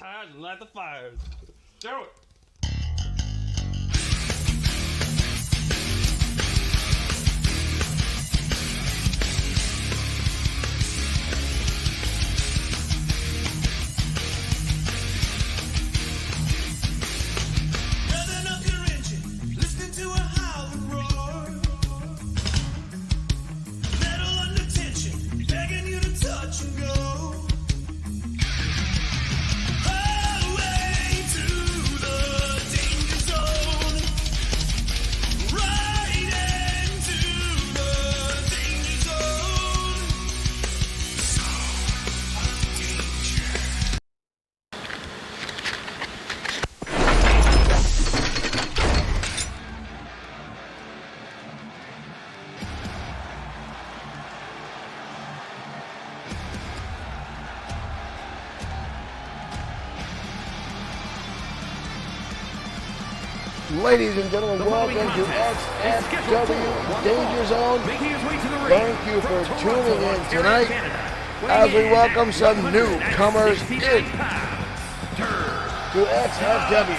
tires and light the fires. Do it. Ladies and gentlemen, welcome to XFW Danger Zone. Thank you for tuning in tonight as we welcome some newcomers in to XFW.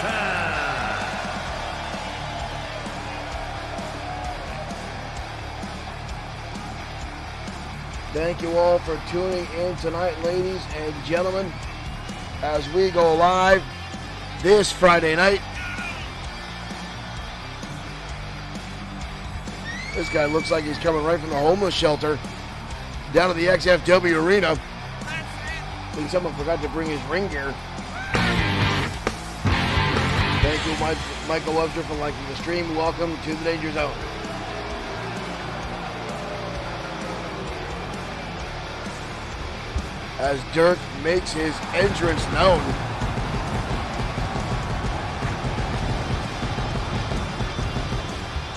Thank you all for tuning in tonight, ladies and gentlemen, as we go live this Friday night. This guy looks like he's coming right from the homeless shelter down to the XFW arena. I think someone forgot to bring his ring gear. Thank you, Michael Webster, for liking the stream. Welcome to the Danger Zone. As Dirk makes his entrance known.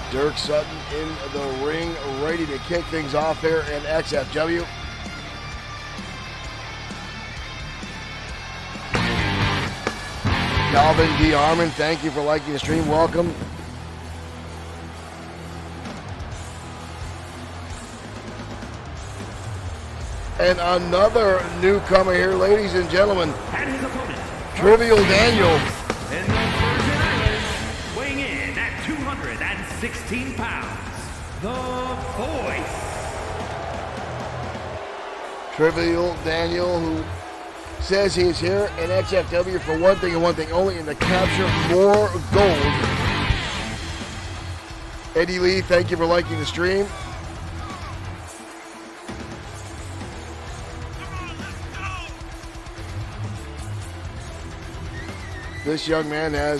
Dirk Sutton in the ring, ready to kick things off here in XFW. Calvin D. Harmon, thank you for liking the stream. Welcome. And another newcomer here, ladies and gentlemen. And his opponent, Trivial Daniel. In the Virgin Islands, weighing in at 216 pounds, the Voice. Trivial Daniel, who says he's here in XFW for one thing and one thing only, and to capture more gold. Eddie Lee, thank you for liking the stream. This young man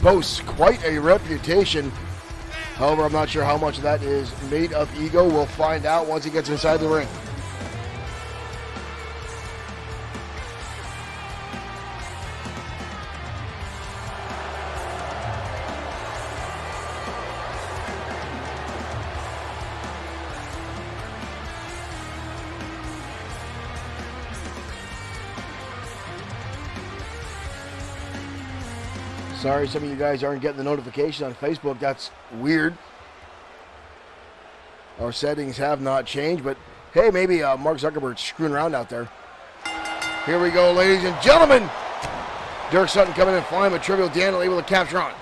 boasts quite a reputation. However, I'm not sure how much of that is made of ego. We'll find out once he gets inside the ring. Sorry, some of you guys aren't getting the notification on Facebook. That's weird. Our settings have not changed, but hey, maybe Mark Zuckerberg's screwing around out there. Here we go, ladies and gentlemen. Dirk Sutton coming in flying, but Trivial Daniel able to capture on.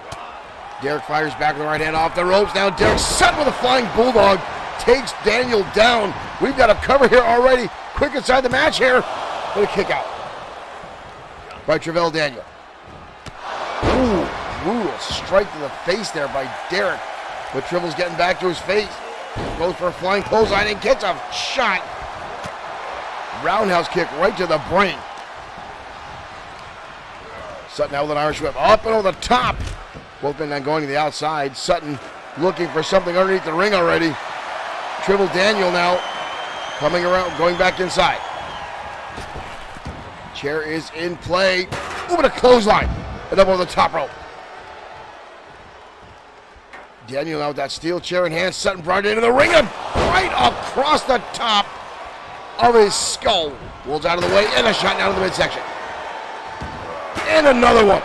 Derek fires back with the right hand off the ropes. Now Derek Sutton with a flying bulldog takes Daniel down. We've got a cover here already. Quick inside the match here. What a kick out by Trivial Daniel. Ooh, a strike to the face there by Derek. But Trivial's getting back to his face. Goes for a flying clothesline and gets a shot. Roundhouse kick right to the brain. Sutton now with an Irish whip. Up and over the top. Both men then going to the outside. Sutton looking for something underneath the ring already. Trivial Daniel now coming around, going back inside. Chair is in play. Ooh, and a clothesline. And up over the top rope. Daniel now with that steel chair in hand. Sutton brought it into the ring and right across the top of his skull. Rolls out of the way and a shot down to the midsection. And another one.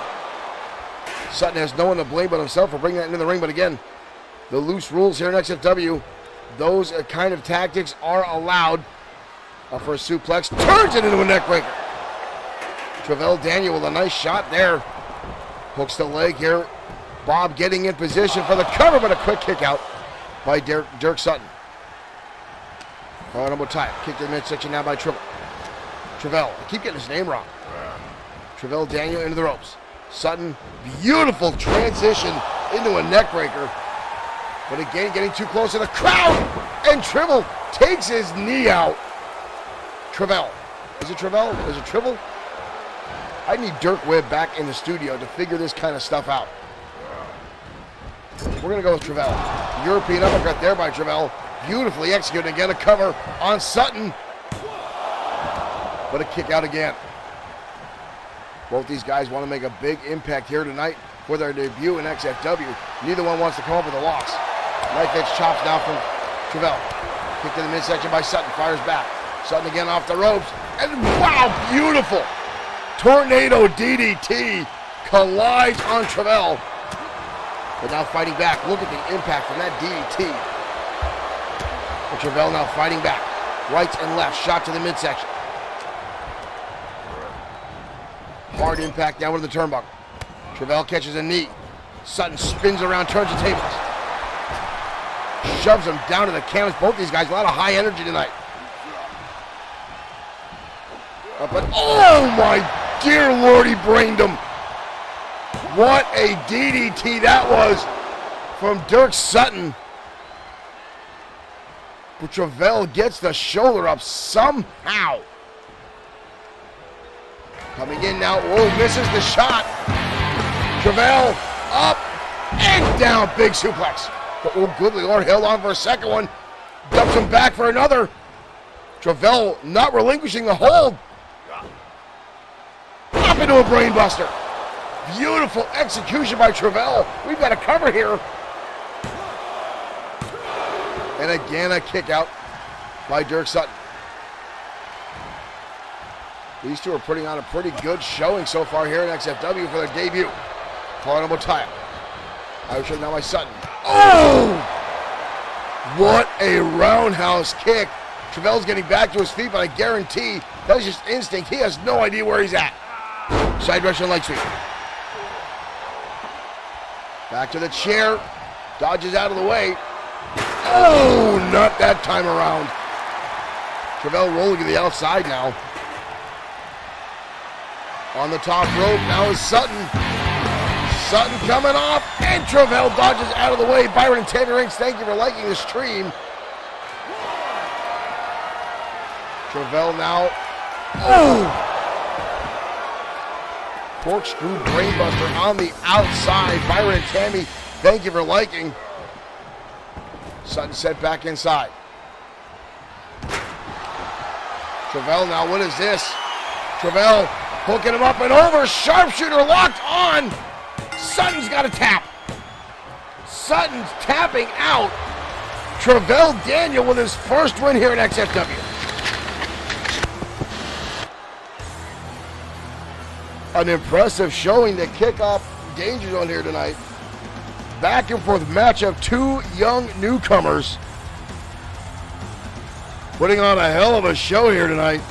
Sutton has no one to blame but himself for bringing that into the ring. But again, the loose rules here in XFW, those kind of tactics are allowed. For a suplex, turns it into a neck breaker. Travell Daniel with a nice shot there. Hooks the leg here. Bob getting in position for the cover, but a quick kick out by Dirk Sutton. Number tie. Kick to the midsection now by Travell. I keep getting his name wrong. Travell Daniel into the ropes. Sutton, beautiful transition into a neck breaker. But again, getting too close to the crowd. And Travell takes his knee out. Travell. Is it Travell? Is it Tribble? I need Dirk Wibb back in the studio to figure this kind of stuff out. We're going to go with Travell. European uppercut there by Travell. Beautifully executed. Again, a cover on Sutton. But a kick out again. Both these guys want to make a big impact here tonight for their debut in XFW. Neither one wants to come up with a loss. Knife edge chops now from Travell. Kick to the midsection by Sutton. Fires back. Sutton again off the ropes. And wow, beautiful. Tornado DDT collides on Travell. But now fighting back. Look at the impact from that DDT. And Travell now fighting back. Right and left. Shot to the midsection. Hard impact down with the turnbuckle. Travell catches a knee. Sutton spins around, turns the tables. Shoves him down to the canvas. Both these guys, a lot of high energy tonight. But oh my dear Lord, he brained him. What a DDT that was from Dirk Sutton. But Travell gets the shoulder up somehow. Coming in now. Whoa, misses the shot. Travell up and down. Big suplex. But oh, good Lord, held on for a second one. Dumps him back for another. Travell not relinquishing the hold. Up into a brainbuster. Beautiful execution by Travell. We've got a cover here. And again, a kick out by Dirk Sutton. These two are putting on a pretty good showing so far here in XFW for their debut. Horrible tie. Irish now by Sutton. Oh! What a roundhouse kick. Travell's getting back to his feet, but I guarantee that's just instinct. He has no idea where he's at. Side Russian leg sweep. Back to the chair. Dodges out of the way. Oh, not that time around. Travell rolling to the outside now. On the top rope now is Sutton. Sutton coming off, and Travell dodges out of the way. Byron and Tanner Inks, thank you for liking the stream. Travell now. Oh! Corkscrew brainbuster on the outside. Byron and Tammy, thank you for liking. Sutton set back inside. Travell now, what is this? Travell hooking him up and over. Sharpshooter locked on. Sutton's got a tap. Sutton's tapping out. Travell Daniel with his first win here in XFW. An impressive showing to kick off Danger Zone here tonight. Back and forth match of two young newcomers. Putting on a hell of a show here tonight.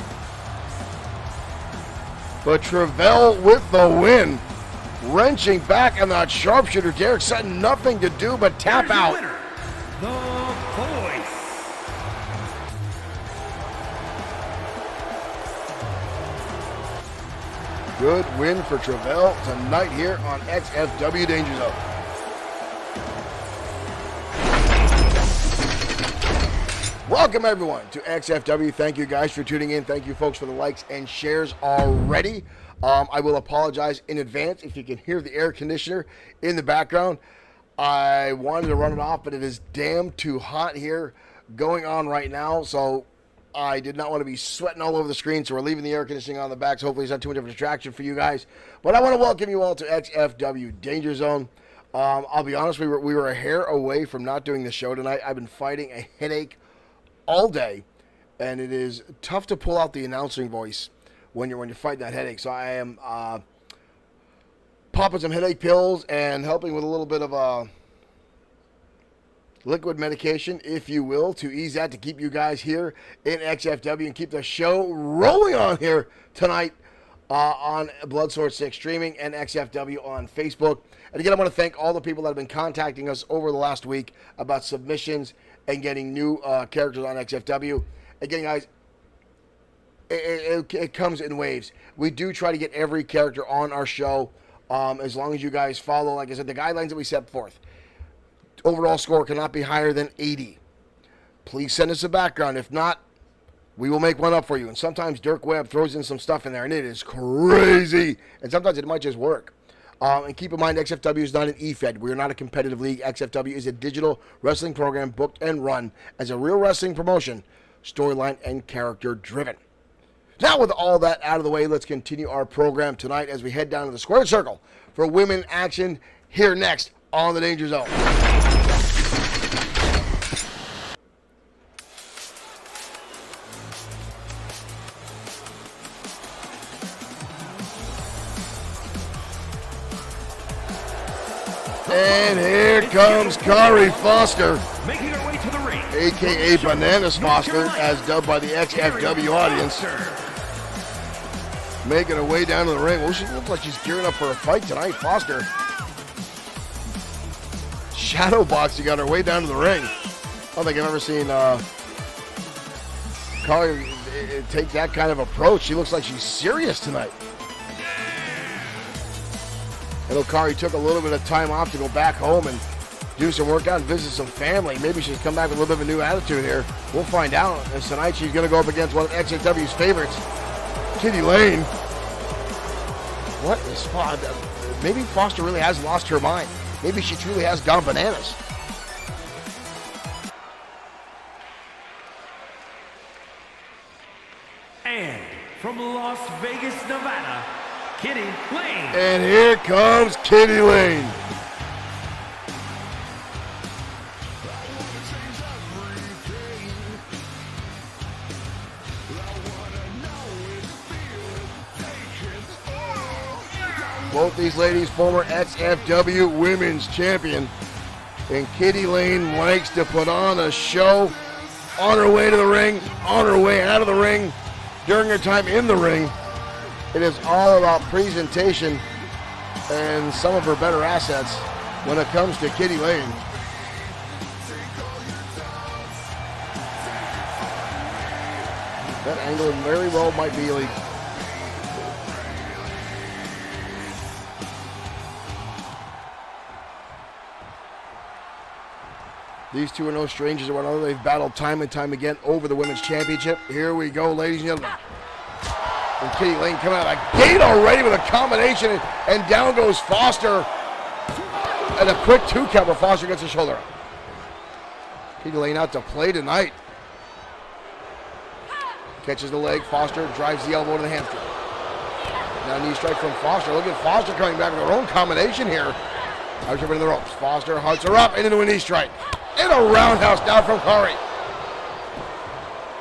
But Travell with the win. Wrenching back on that sharpshooter. Derek Sutton, nothing to do but tap out. Winner, the Voice. Good win for Travell tonight here on XFW Danger Zone. Welcome everyone to XFW. Thank you guys for tuning in. Thank you folks for the likes and shares already. I will apologize in advance if you can hear the air conditioner in the background. I wanted to run it off, but it is damn too hot here going on right now. So I did not want to be sweating all over the screen, so we're leaving the air conditioning on the back, so hopefully it's not too much of a distraction for you guys. But I want to welcome you all to XFW Danger Zone. I'll be honest, we were a hair away from not doing the show tonight. I've been fighting a headache all day, and it is tough to pull out the announcing voice when you're fighting that headache. So I am popping some headache pills and helping with a little bit of liquid medication, if you will, to ease that, to keep you guys here in XFW and keep the show rolling on here tonight. on Bloodsword6 Streaming and XFW on Facebook. And again, I want to thank all the people that have been contacting us over the last week about submissions and getting new characters on XFW. Again, guys, it comes in waves. We do try to get every character on our show as long as you guys follow, like I said, the guidelines that we set forth. Overall score cannot be higher than 80. Please send us a background. If not, we will make one up for you. And sometimes Dirk Webb throws in some stuff in there, and it is crazy. And sometimes it might just work. And keep in mind, XFW is not an E-Fed. We are not a competitive league. XFW is a digital wrestling program booked and run as a real wrestling promotion, storyline and character driven. Now, with all that out of the way, let's continue our program tonight as we head down to the squared circle for women action here next on the Danger Zone. And here comes Kari Foster, Making her way to the ring, a.k.a. Bananas Foster, as dubbed by the XFW audience. Making her way down to the ring. Well, she looks like she's gearing up for a fight tonight. Foster shadow boxing on her way down to the ring. I don't think I've ever seen Kari take that kind of approach. She looks like she's serious tonight. I know Kari took a little bit of time off to go back home and do some workout and visit some family. Maybe she's come back with a little bit of a new attitude here. We'll find out. As tonight she's going to go up against one of XFW's favorites, Kitty Lane. What is Foster? Maybe Foster really has lost her mind. Maybe she truly has gone bananas. and from Las Vegas, Nevada, Kitty Lane. And here comes Kitty Lane. Both these ladies, former XFW Women's Champion. And Kitty Lane likes to put on a show on her way to the ring, on her way out of the ring, during her time in the ring. It is all about presentation and some of her better assets when it comes to Kitty Lane. That angle very well might be illegal. These two are no strangers to one another. They've battled time and time again over the Women's Championship. Here we go, ladies and gentlemen. And Kitty Lane coming out of the gate already with a combination, and down goes Foster. And a quick two count where Foster gets her shoulder up. Kitty Lane out to play tonight. Catches the leg, Foster drives the elbow to the hamstring. Now knee strike from Foster. Look at Foster coming back with her own combination here. Out to the ropes. Foster hunts her up and into a knee strike. And a roundhouse down from Kari.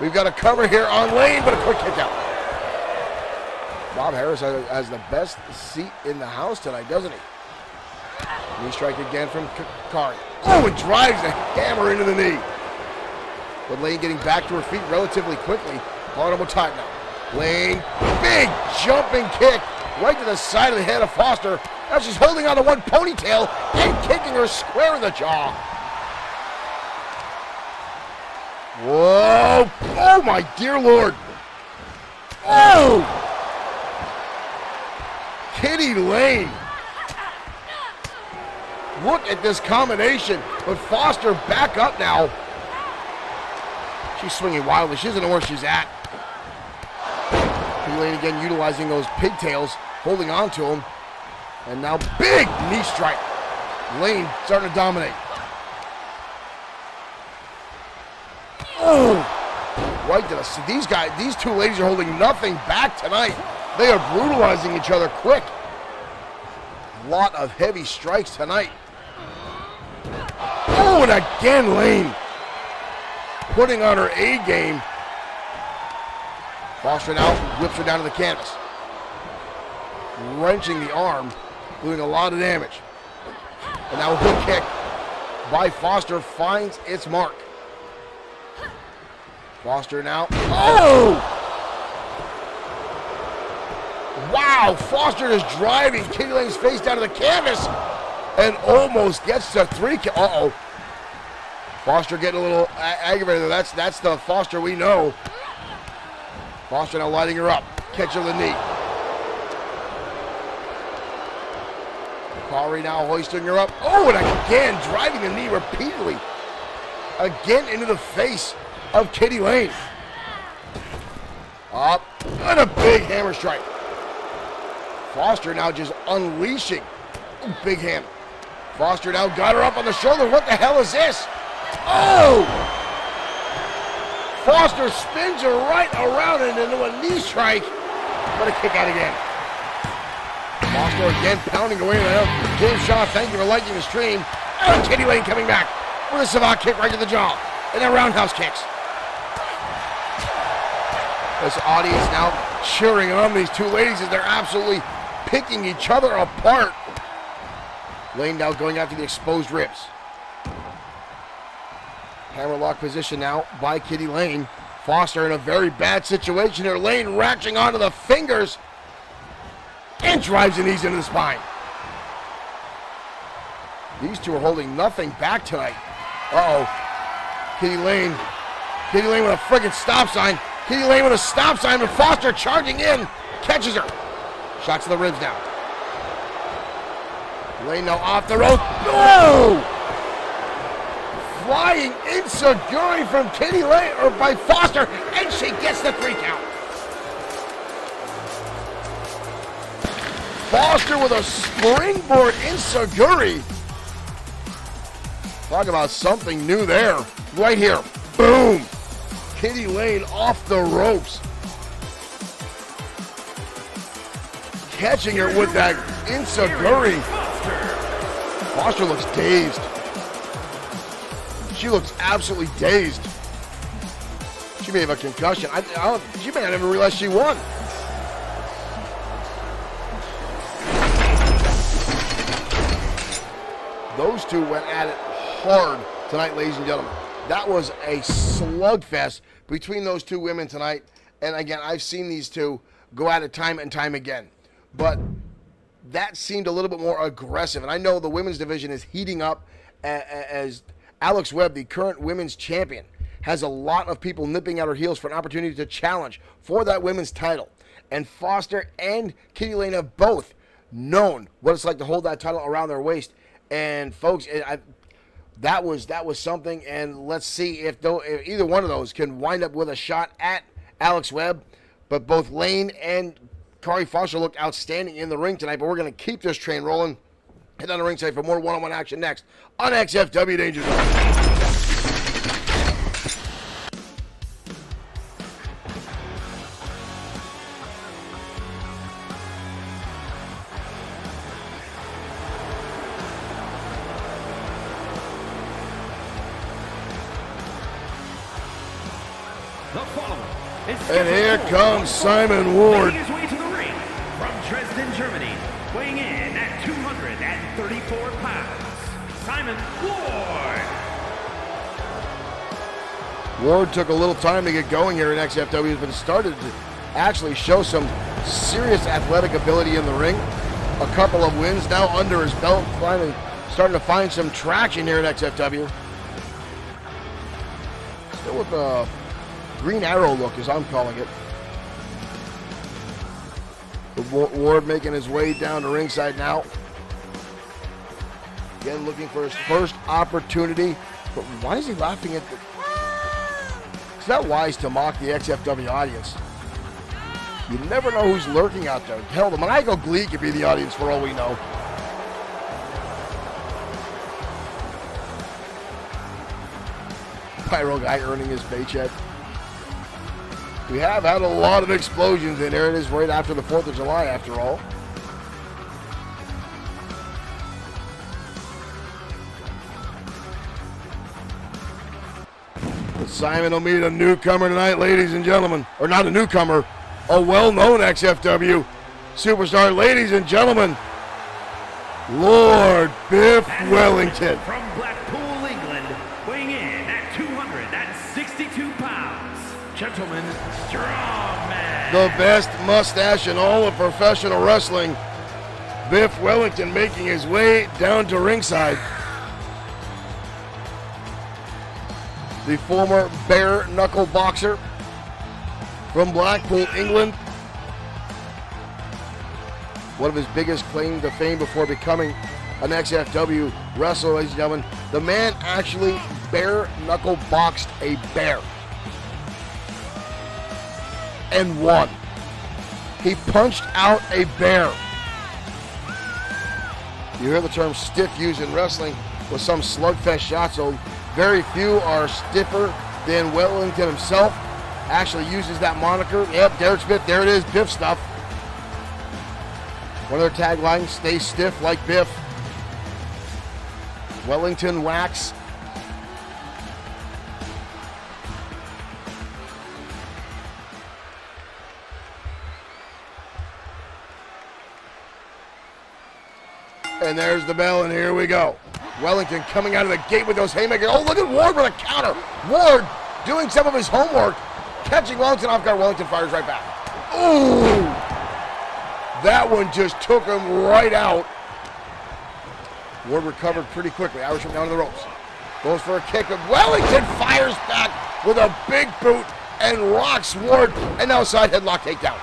We've got a cover here on Lane, but a quick kick out. Bob Harris has the best seat in the house tonight, doesn't he? Knee strike again from Kari. Oh, and drives a hammer into the knee. But Lane getting back to her feet relatively quickly. Calling him a time now. Lane, big jumping kick right to the side of the head of Foster. Now she's holding on to one ponytail and kicking her square in the jaw. Whoa! Oh my dear Lord! Oh! Kitty Lane! Look at this combination, but Foster back up now. She's swinging wildly. She doesn't know where she's at. Kitty Lane again utilizing those pigtails, holding on to him. And now big knee strike. Lane starting to dominate. Oh, right to the, these two ladies are holding nothing back tonight. They are brutalizing each other quick. A lot of heavy strikes tonight. Oh, and again Lane putting on her A game. Foster now whips her down to the canvas. Wrenching the arm, doing a lot of damage. And now a hook kick by Foster finds its mark. Foster now. Oh! Wow! Wow, Foster just driving Kitty Lane's face down to the canvas and almost gets to 3 count. Uh-oh. Foster getting a little aggravated. That's the Foster we know. Foster now lighting her up. Catch her the knee. Kari now hoisting her up. Oh, and again driving the knee repeatedly. Again into the face of Kitty Lane. Up and a big hammer strike. Foster now just unleashing. Ooh, big hammer. Foster now got her up on the shoulder. What the hell is this? Oh! Foster spins her right around and into a knee strike. But a kick out again. Foster again pounding away there. James Shaw, thank you for liking the stream. And Kitty Lane coming back with a savate kick right to the jaw. And then roundhouse kicks. This audience now cheering on these two ladies as they're absolutely picking each other apart. Lane now going after the exposed ribs. Hammerlock position now by Kitty Lane. Foster in a very bad situation here. Lane ratcheting onto the fingers and drives the knees into the spine. These two are holding nothing back tonight. Uh-oh. Kitty Lane with a friggin' stop sign. Kitty Lane with a stop sign, and Foster charging in. Catches her. Shots to the ribs now. Lane now off the rope. No! Flying enziguri from Kitty Lane, or by Foster, and she gets the 3 count. Foster with a springboard enziguri. Talk about something new there. Right here. Boom. Kitty Lane off the ropes. Catching her with that enziguri. Foster looks dazed. She looks absolutely dazed. She may have a concussion. She may not even realize she won. Those two went at it hard tonight, ladies and gentlemen. That was a slugfest between those two women tonight. And again, I've seen these two go at it time and time again. But that seemed a little bit more aggressive. And I know the women's division is heating up as Alex Webb, the current women's champion, has a lot of people nipping at her heels for an opportunity to challenge for that women's title. And Foster and Kitty Lane have both known what it's like to hold that title around their waist. And folks, that was something. And let's see if either one of those can wind up with a shot at Alex Webb. But both Lane and Kari Foster looked outstanding in the ring tonight. But we're going to keep this train rolling. Head down to ringside for more one-on-one action next on XFW Danger Zone. And here comes Simon Ward. Making his way to the ring from Dresden, Germany, weighing in at 234 pounds, Simon Ward. Ward took a little time to get going here in XFW, but started to actually show some serious athletic ability in the ring. A couple of wins now under his belt, finally starting to find some traction here at XFW. Still with the Green Arrow look, as I'm calling it. Ward making his way down to ringside now. Again, looking for his first opportunity. But why is he laughing at the... It's not wise to mock the XFW audience. You never know who's lurking out there. Hell, the Maniacal Glee could be the audience for all we know. Pyro guy earning his paycheck. We have had a lot of explosions, and there it is right after the 4th of July, after all. But Simon will meet a newcomer tonight, ladies and gentlemen. Or not a newcomer, a well-known XFW superstar, ladies and gentlemen. Lord Biff Wellington. From Blackpool, England, weighing in at 262 pounds, Gentleman Strongman. The best mustache in all of professional wrestling. Biff Wellington making his way down to ringside. The former bare knuckle boxer from Blackpool, England. One of his biggest claim to fame before becoming an XFW wrestler, ladies and gentlemen. The man actually bare knuckle boxed a bear and won. He punched out a bear. You hear the term stiff used in wrestling with some slugfest shots, so very few are stiffer than Wellington himself. Actually uses that moniker. Yep, Derek Smith, there it is, Biff stuff. One of their taglines, stay stiff like Biff. Wellington wax. And there's the bell, and here we go. Wellington coming out of the gate with those haymakers. Oh, look at Ward with a counter. Ward doing some of his homework, catching Wellington off guard. Wellington fires right back. Ooh! That one just took him right out. Ward recovered pretty quickly. Irish him down to the ropes. Goes for a kick, and Wellington fires back with a big boot and rocks Ward. And now side headlock takedown.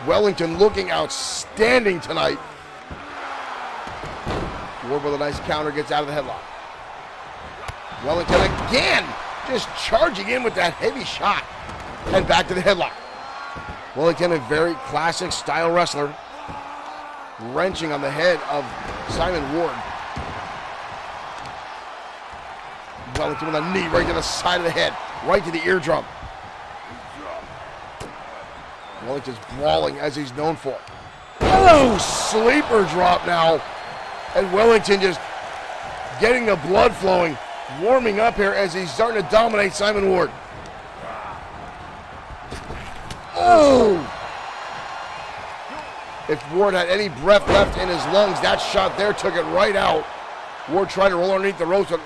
Wellington looking outstanding tonight. Ward with a nice counter, gets out of the headlock. Wellington again, just charging in with that heavy shot. And back to the headlock. Wellington, a very classic style wrestler. Wrenching on the head of Simon Ward. Wellington with a knee right to the side of the head, right to the eardrum. Wellington's brawling as he's known for. Oh, sleeper drop now. And Wellington just getting the blood flowing, warming up here as he's starting to dominate Simon Ward. Oh! If Ward had any breath left in his lungs, that shot there took it right out. Ward tried to roll underneath the ropes, but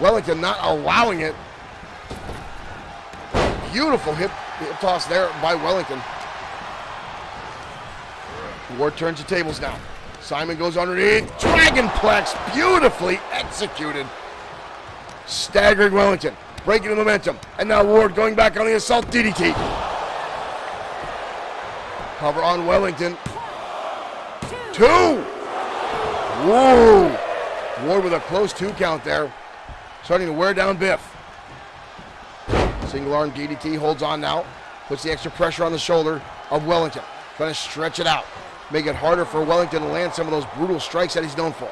Wellington not allowing it. Beautiful hip toss there by Wellington. Ward turns the tables now. Simon goes underneath. Dragonplex, beautifully executed. Staggering Wellington, breaking the momentum. And now Ward going back on the assault DDT. Cover on Wellington. 2. Whoa. Ward with a close 2 count there. Starting to wear down Biff. Single arm DDT holds on now. Puts the extra pressure on the shoulder of Wellington. Trying to stretch it out. Make it harder for Wellington to land some of those brutal strikes that he's known for.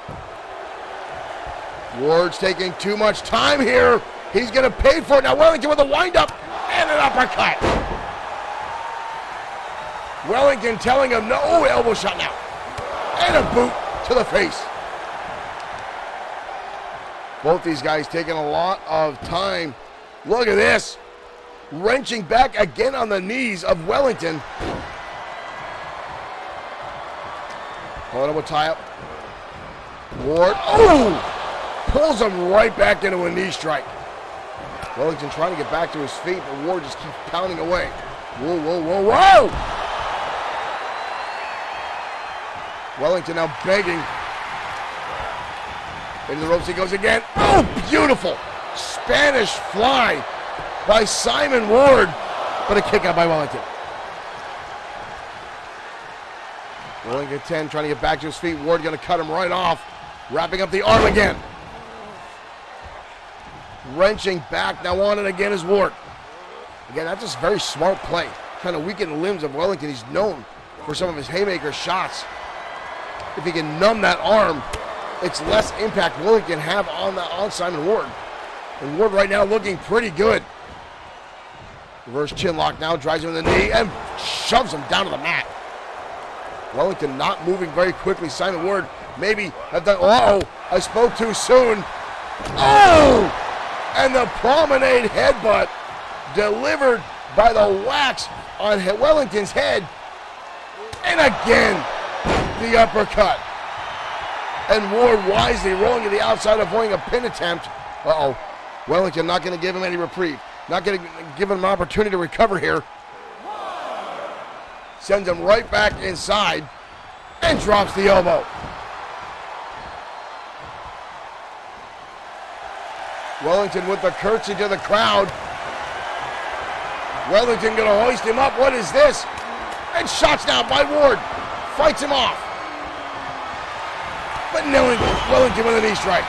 Ward's taking too much time here. He's going to pay for it. Now Wellington with a windup and an uppercut. Wellington telling him no. Oh, elbow shot now. And a boot to the face. Both these guys taking a lot of time. Look at this. Wrenching back again on the knees of Wellington. Pulling him a tie-up. Ward, oh! Pulls him right back into a knee strike. Wellington trying to get back to his feet, but Ward just keeps pounding away. Whoa, whoa, whoa, whoa! Wellington now begging. Into the ropes he goes again. Oh, beautiful! Spanish fly by Simon Ward, but a kick out by Wellington. Wellington 10 trying to get back to his feet. Ward going to cut him right off. Wrapping up the arm again. Wrenching back. Now on it again is Ward. Again, that's just very smart play. Trying to weaken the limbs of Wellington. He's known for some of his haymaker shots. If he can numb that arm, it's less impact Wellington can have on Simon Ward. And Ward right now looking pretty good. Reverse chin lock now. Drives him in the knee and shoves him down to the mat. Wellington not moving very quickly. Simon Ward maybe have done. Uh-oh, I spoke too soon. Oh! And the promenade headbutt delivered by the wax on Wellington's head. And again, the uppercut. And Ward wisely rolling to the outside, avoiding a pin attempt. Uh-oh. Wellington not going to give him any reprieve. Not going to give him an opportunity to recover here. sends him right back inside and drops the elbow. Wellington with the curtsy to the crowd. Wellington going to hoist him up. What is this? And shots down by Ward. Fights him off. But Wellington with a knee strike.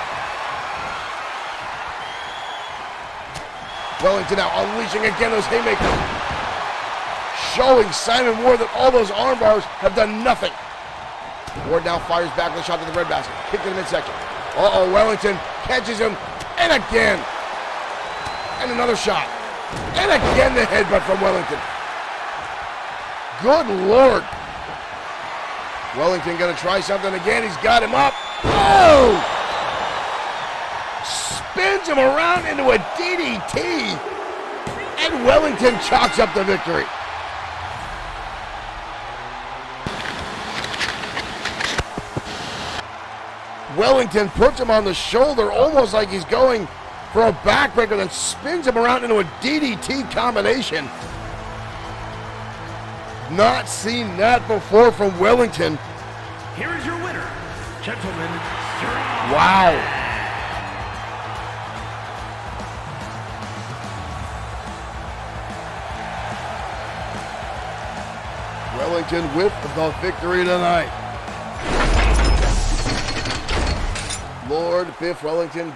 Wellington now unleashing again those haymakers. Showing Simon Ward that all those arm bars have done nothing. Ward now fires back with a shot to the breadbasket. Kick to the midsection. Uh-oh, Wellington catches him. And again. And another shot. And again the headbutt from Wellington. Good Lord. Wellington going to try something again. He's got him up. Oh! Spins him around into a DDT. And Wellington chalks up the victory. Wellington puts him on the shoulder almost like he's going for a backbreaker, then spins him around into a DDT combination. Not seen that before from Wellington. Here is your winner, gentlemen. Wow. Wellington with the victory tonight. Lord Biff Wellington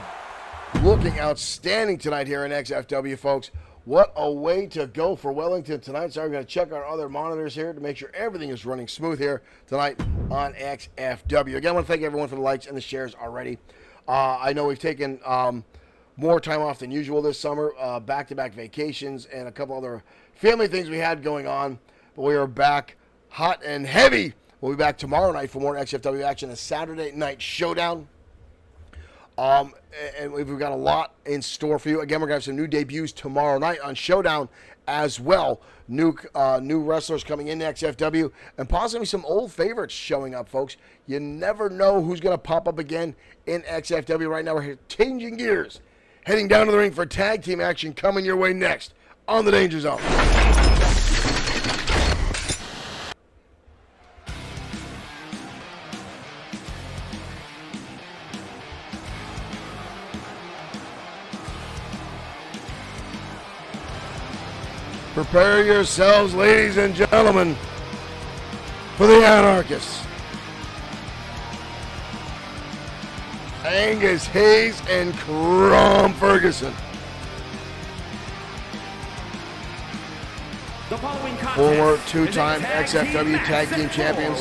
looking outstanding tonight here in XFW, folks. What a way to go for Wellington tonight. So we're going to check our other monitors here to make sure everything is running smooth here tonight on XFW. Again, I want to thank everyone for the likes and the shares already. I know we've taken more time off than usual this summer, back-to-back vacations and a couple other family things we had going on. But we are back hot and heavy. We'll be back tomorrow night for more XFW action, a Saturday night showdown. And we've got a lot in store for you. Again, we're going to have some new debuts tomorrow night on Showdown as well. New wrestlers coming in XFW and possibly some old favorites showing up, folks. You never know who's going to pop up again in XFW. Right now, we're changing gears, heading down to the ring for tag team action coming your way next on the Danger Zone. Prepare yourselves, ladies and gentlemen, for the Anarchists. Angus Hayes and Crom Ferguson. The following Former two-time XFW Tag Team Champions.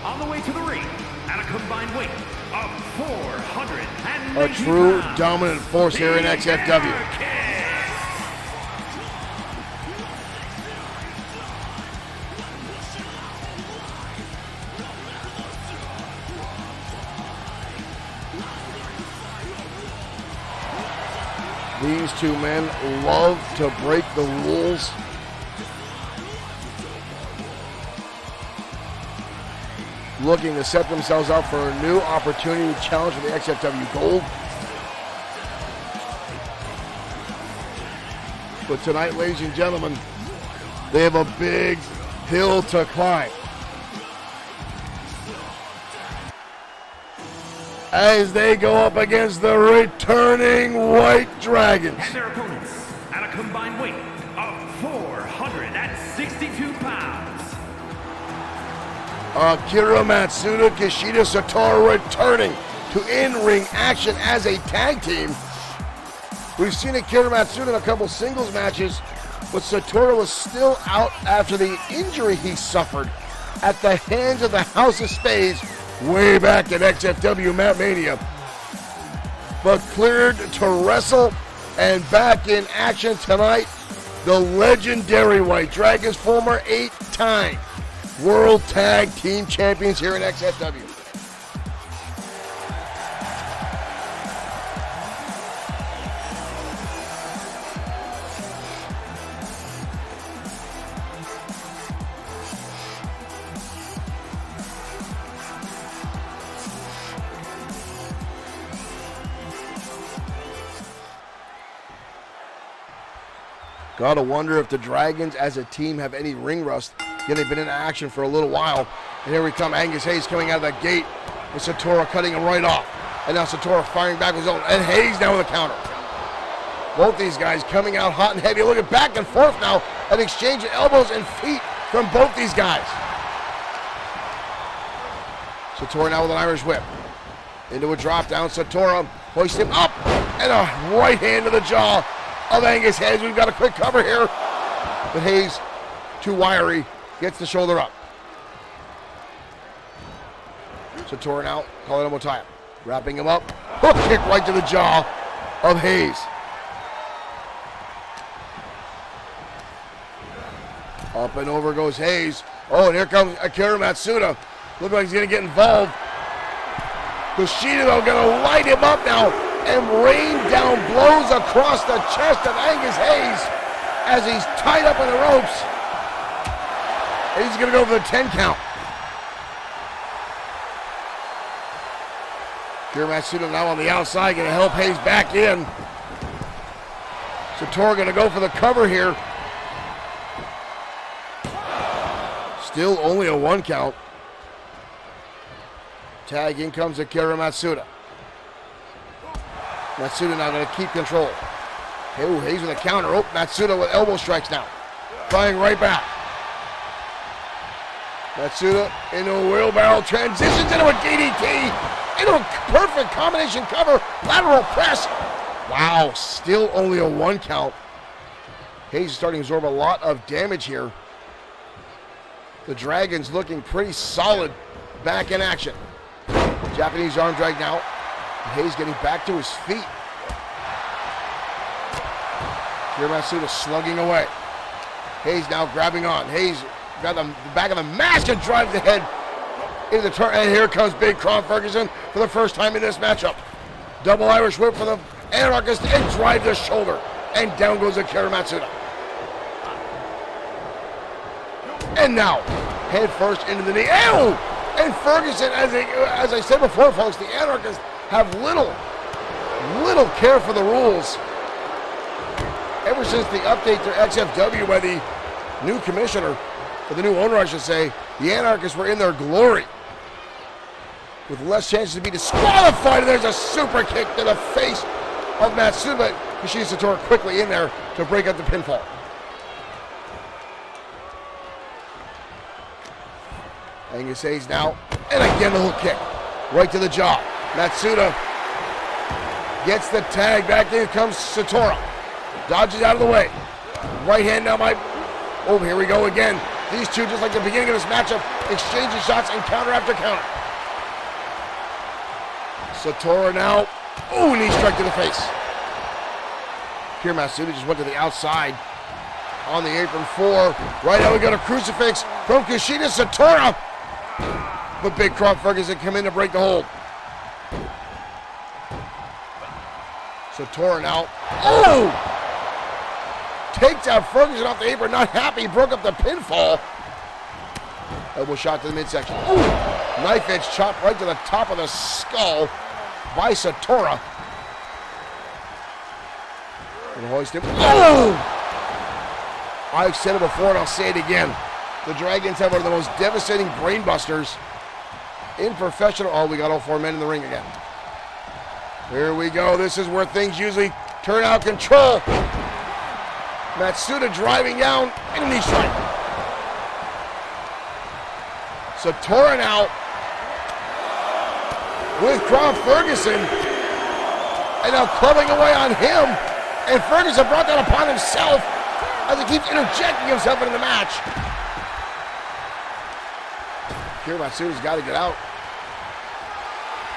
On the way to the ring at a combined weight of 490 A true pounds, dominant force here in XFW. These two men love to break the rules. Looking to set themselves up for a new opportunity to challenge for the XFW Gold. But tonight, ladies and gentlemen, they have a big hill to climb. As they go up against the returning White Dragons. And their opponents at a combined weight of 462 pounds. Akira Matsuda, Kishida Satoru returning to in-ring action as a tag team. We've seen Akira Matsuda in a couple singles matches, but Satoru was still out after the injury he suffered at the hands of the House of Spades way back at XFW Mania, but cleared to wrestle and back in action tonight. The legendary White Dragons, former 8-time World Tag Team Champions here in XFW. Gotta wonder if the Dragons as a team have any ring rust Yeah, they've been in action for a little while. And here we come, Angus Hayes coming out of that gate with Satora cutting him right off. And now Satora firing back with his own. And Hayes now with a counter. Both these guys coming out hot and heavy. Looking back and forth now. An exchange of elbows and feet from both these guys. Satora now with an Irish whip. Into a drop down. Satora hoists him up. And a right hand to the jaw of Angus Hayes. We've got a quick cover here. But Hayes, too wiry, gets the shoulder up. Satora now calling him a tie-up. Wrapping him up. Hook kick right to the jaw of Hayes. Up and over goes Hayes. Oh, and here comes Akira Matsuda. Looks like he's going to get involved. Kushida, though, going to light him up now and rain down blows across the chest of Angus Hayes as he's tied up in the ropes. And he's going to go for the 10 count. Akira Matsuda now on the outside, going to help Hayes back in. Satora going to go for the cover here. Still only a 1 count. Tag, in comes Akira Matsuda. Matsuda now going to keep control. Oh, Hayes with a counter. Oh, Matsuda with elbow strikes now. Flying right back. Matsuda into a wheelbarrow, transitions into a DDT. Into a perfect combination cover. Lateral press. Wow, still only a 1 count. Hayes is starting to absorb a lot of damage here. The Dragons looking pretty solid back in action. Japanese arm drag now. Hayes getting back to his feet. Akira Matsuda slugging away. Hayes now grabbing on. Hayes got the back of the mask and drives the head into the turn. And here comes Big Cron Ferguson for the first time in this matchup. Double Irish whip for the Anarchist and drive the shoulder. And down goes Akira Matsuda. And now, head first into the knee. Ew! And Ferguson, as I said before, folks, the Anarchists have little care for the rules. Ever since the update to XFW by the new commissioner, or the new owner, I should say, the Anarchists were in their glory, with less chances to be disqualified. And there's a super kick to the face of Matsuda. Kushida Satora quickly in there to break up the pinfall. Angus Hayes now, and again the hook kick, right to the jaw. Matsuda gets the tag, back in comes Satora. Dodges out of the way. Right hand now by, oh, here we go again. These two, just like the beginning of this matchup, exchanging shots and counter after counter. Satora now, oh, knee strike to the face. Here Matsuda just went to the outside on the apron for, right now we got a crucifix from Kushida Satora. But Big Cron Ferguson come in to break the hold. Satora now. Oh! Takes out Ferguson off the apron. Not happy. Broke up the pinfall. Elbow shot to the midsection. Ooh! Knife edge chop right to the top of the skull by Satora. And hoist him. Oh! I've said it before and I'll say it again. The Dragons have one of the most devastating brainbusters in professional. Oh, we got all 4 men in the ring again. Here we go. This is where things usually turn out control. Matsuda driving down and a knee strike. Satora now with Cron Ferguson. And now clubbing away on him. And Ferguson brought that upon himself as he keeps interjecting himself into the match. Here Matsuda's got to get out.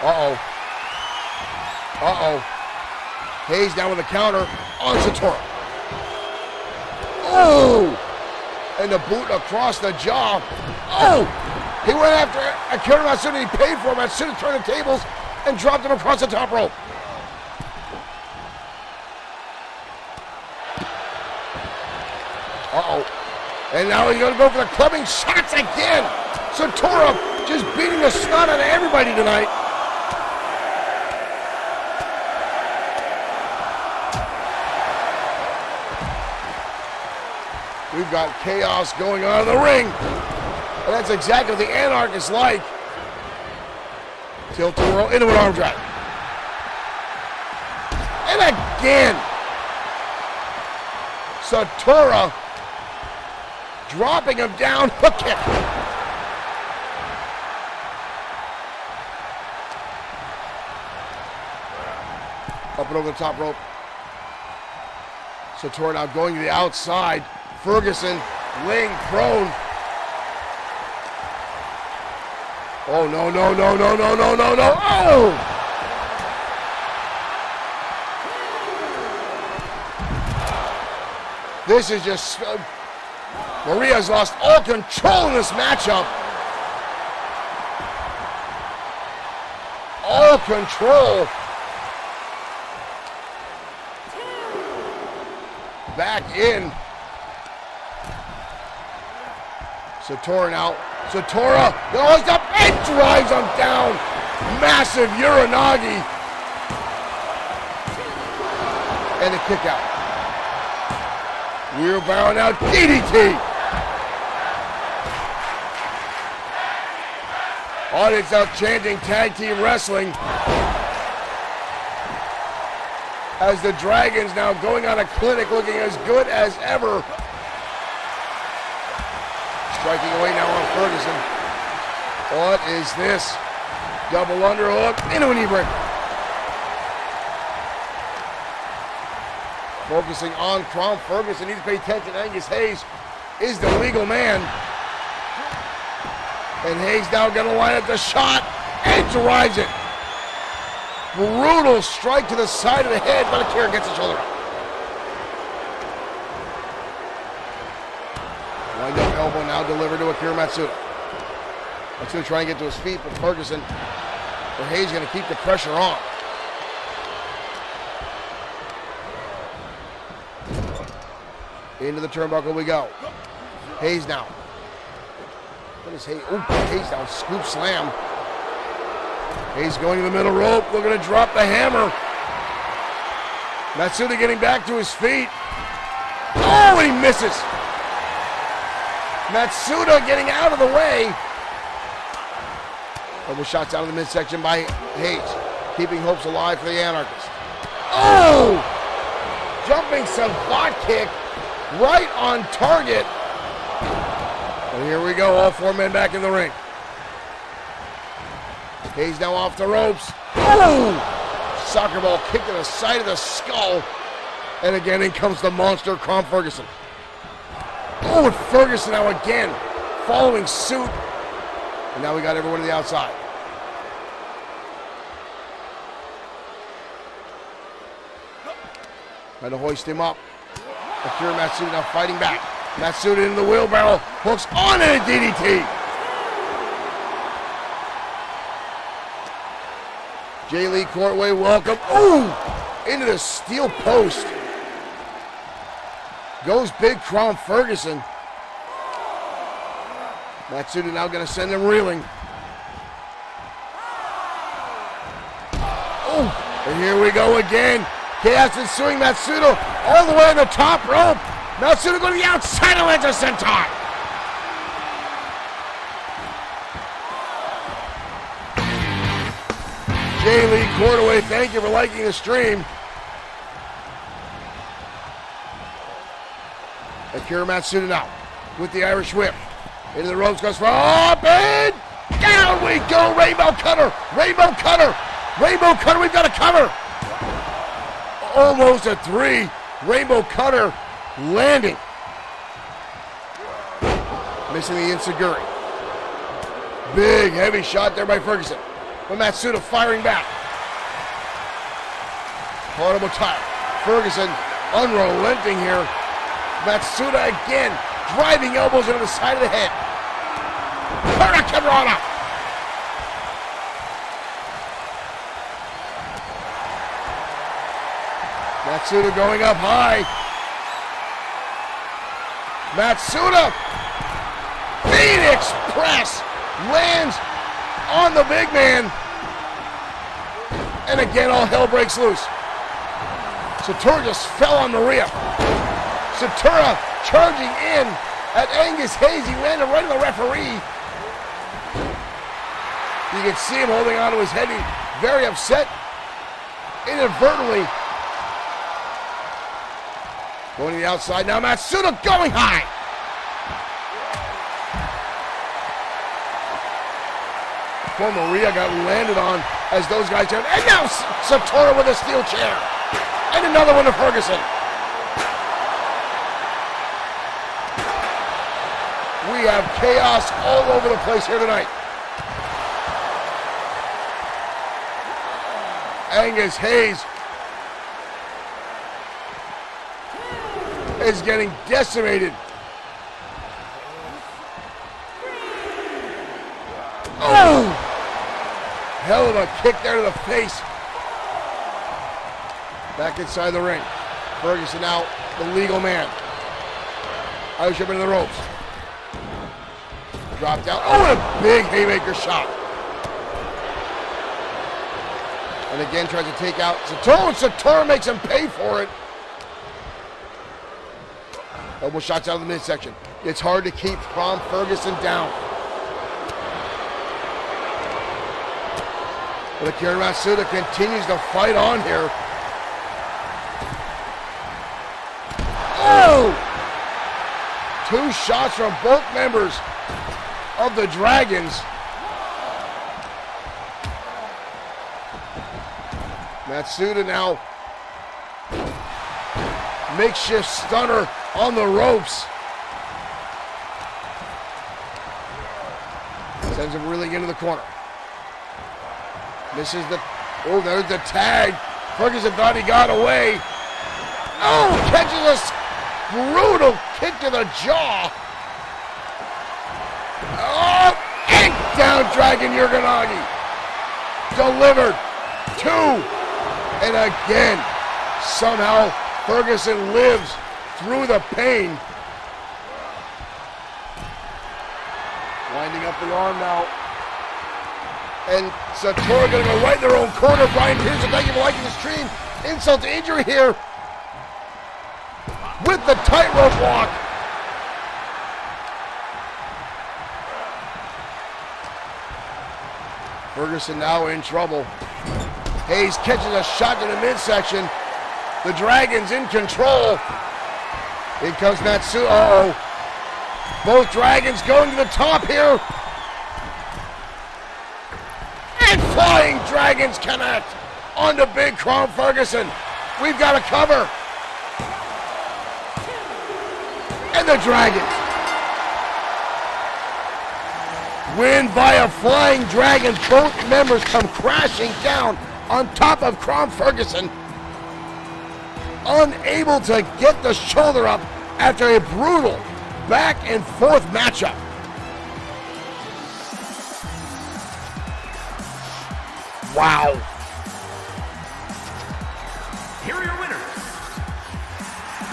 Uh-oh. Uh-oh. Hayes down with a counter on Satora. Oh! And the boot across the jaw. Oh! He went after Akira Matsuda. He paid for him. Matsuda turned the tables and dropped him across the top rope. Uh-oh. And now he's going to go for the clubbing shots again. Satora just beating the snot out of everybody tonight. We've got chaos going on in the ring. And that's exactly what the Anarchists like. Tilt to whirl into an arm drag. And again. Satura dropping him down. Hook kick. Up and over the top rope. Satura now going to the outside. Ferguson laying prone. Oh, no, no, no, no, no, no, no, no. Oh! This is just... Maria's lost all control in this matchup. All control. Back in. Satura now. Satura goes up and drives him down. Massive Uranagi. And a kick out. Wheelbarrow now. DDT. Audience out chanting tag team wrestling. As the Dragons now going on a clinic looking as good as ever. Striking away now on Ferguson. What is this? Double underhook into a knee break. Focusing on Crom Ferguson. Needs to pay attention. Angus Hayes is the legal man. And Hayes now going to line up the shot and drives it. Brutal strike to the side of the head, but Akira gets the shoulder up. Wind up elbow now delivered to Akira Matsuda. Matsuda trying to get to his feet, but Ferguson, or Hayes, going to keep the pressure on. Into the turnbuckle we go. Hayes now. What is Hayes? Oh, Hayes down, scoop slam. Hayes going to the middle rope, looking to drop the hammer. Matsuda getting back to his feet. Oh, and he misses. Matsuda getting out of the way. Couple shots out of the midsection by Hayes, keeping hopes alive for the Anarchists. Oh! Jumping savate kick right on target. And here we go, all four men back in the ring. Hayes now off the ropes. Oh! Soccer ball kick to the side of the skull. And again, in comes the monster, Crom Ferguson. Oh, and Ferguson now again, following suit. And now we got everyone to the outside. Trying to hoist him up. Akira Matsuda now fighting back. Matsuda into the wheelbarrow. Hooks on and a DDT. Jay Lee Courtway, welcome. Ooh! Into the steel post. Goes big Crom Ferguson. Matsuda now going to send him reeling. Oh! And here we go again. Chaos ensuing. Matsuda all the way on the top rope. Matsuda going to the outside and lands a senton. Jay Lee Courtway, thank you for liking the stream. Akira Matsuda now with the Irish whip. Into the ropes, goes for up and down we go. Rainbow cutter, rainbow cutter, rainbow cutter. We've got a cover. Almost a three. Rainbow cutter landing. Missing the enziguri. Big heavy shot there by Ferguson. But Matsuda firing back. Horrible tire. Ferguson unrelenting here. Matsuda again, driving elbows into the side of the head. Hurricanrana. Matsuda going up high. Matsuda. Phoenix press lands on the big man. And again, all hell breaks loose. Satura just fell on Maria. Satura charging in at Angus Hayes. He landed right on the referee. You can see him holding on to his head. He's very upset. Inadvertently. Going to the outside now. Matsuda going high. Poor Maria got landed on as those guys turned. And now Satora with a steel chair. And another one to Ferguson. We have chaos all over the place here tonight. Angus Hayes is getting decimated. Oh! Hell of a kick there to the face. Back inside the ring. Ferguson now the legal man. Irish up into the ropes. Drop down. Oh, and a big haymaker shot. And again tries to take out Satora, and Satora makes him pay for it. Elbow shots out of the midsection. It's hard to keep Crom Ferguson down. But Akira Matsuda continues to fight on here. Oh! 2 shots from both members of the Dragons. Matsuda now makeshift stunner on the ropes. Sends him reeling into the corner. Misses the, oh, there's the tag. Ferguson thought he got away. Oh, catches a brutal kick to the jaw. Oh, and down Dragon Yurganagi. Delivered. 2. And again, somehow Ferguson lives through the pain. Winding up the arm now. And Satora going to go right in their own corner. Brian Pearson, thank you for liking the stream. Insult to injury here. With the tightrope walk. Ferguson now in trouble. Hayes catches a shot to the midsection. The Dragons in control. In comes Matsuda. Uh-oh. Both Dragons going to the top here. And Flying Dragons connect onto Big Crom Ferguson. We've got a cover. And the Dragons win by a Flying Dragon. Both members come crashing down on top of Crom Ferguson. Unable to get the shoulder up after a brutal back and forth matchup. Wow. Here are your winners.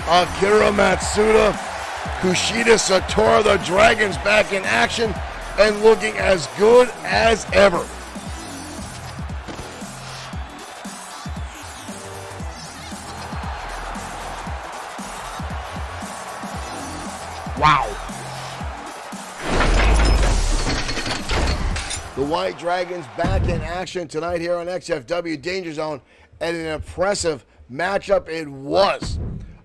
Akira Matsuda, Kushida Satora, the Dragons back in action and looking as good as ever. Wow. The White Dragons back in action tonight here on XFW Danger Zone, and an impressive matchup it was.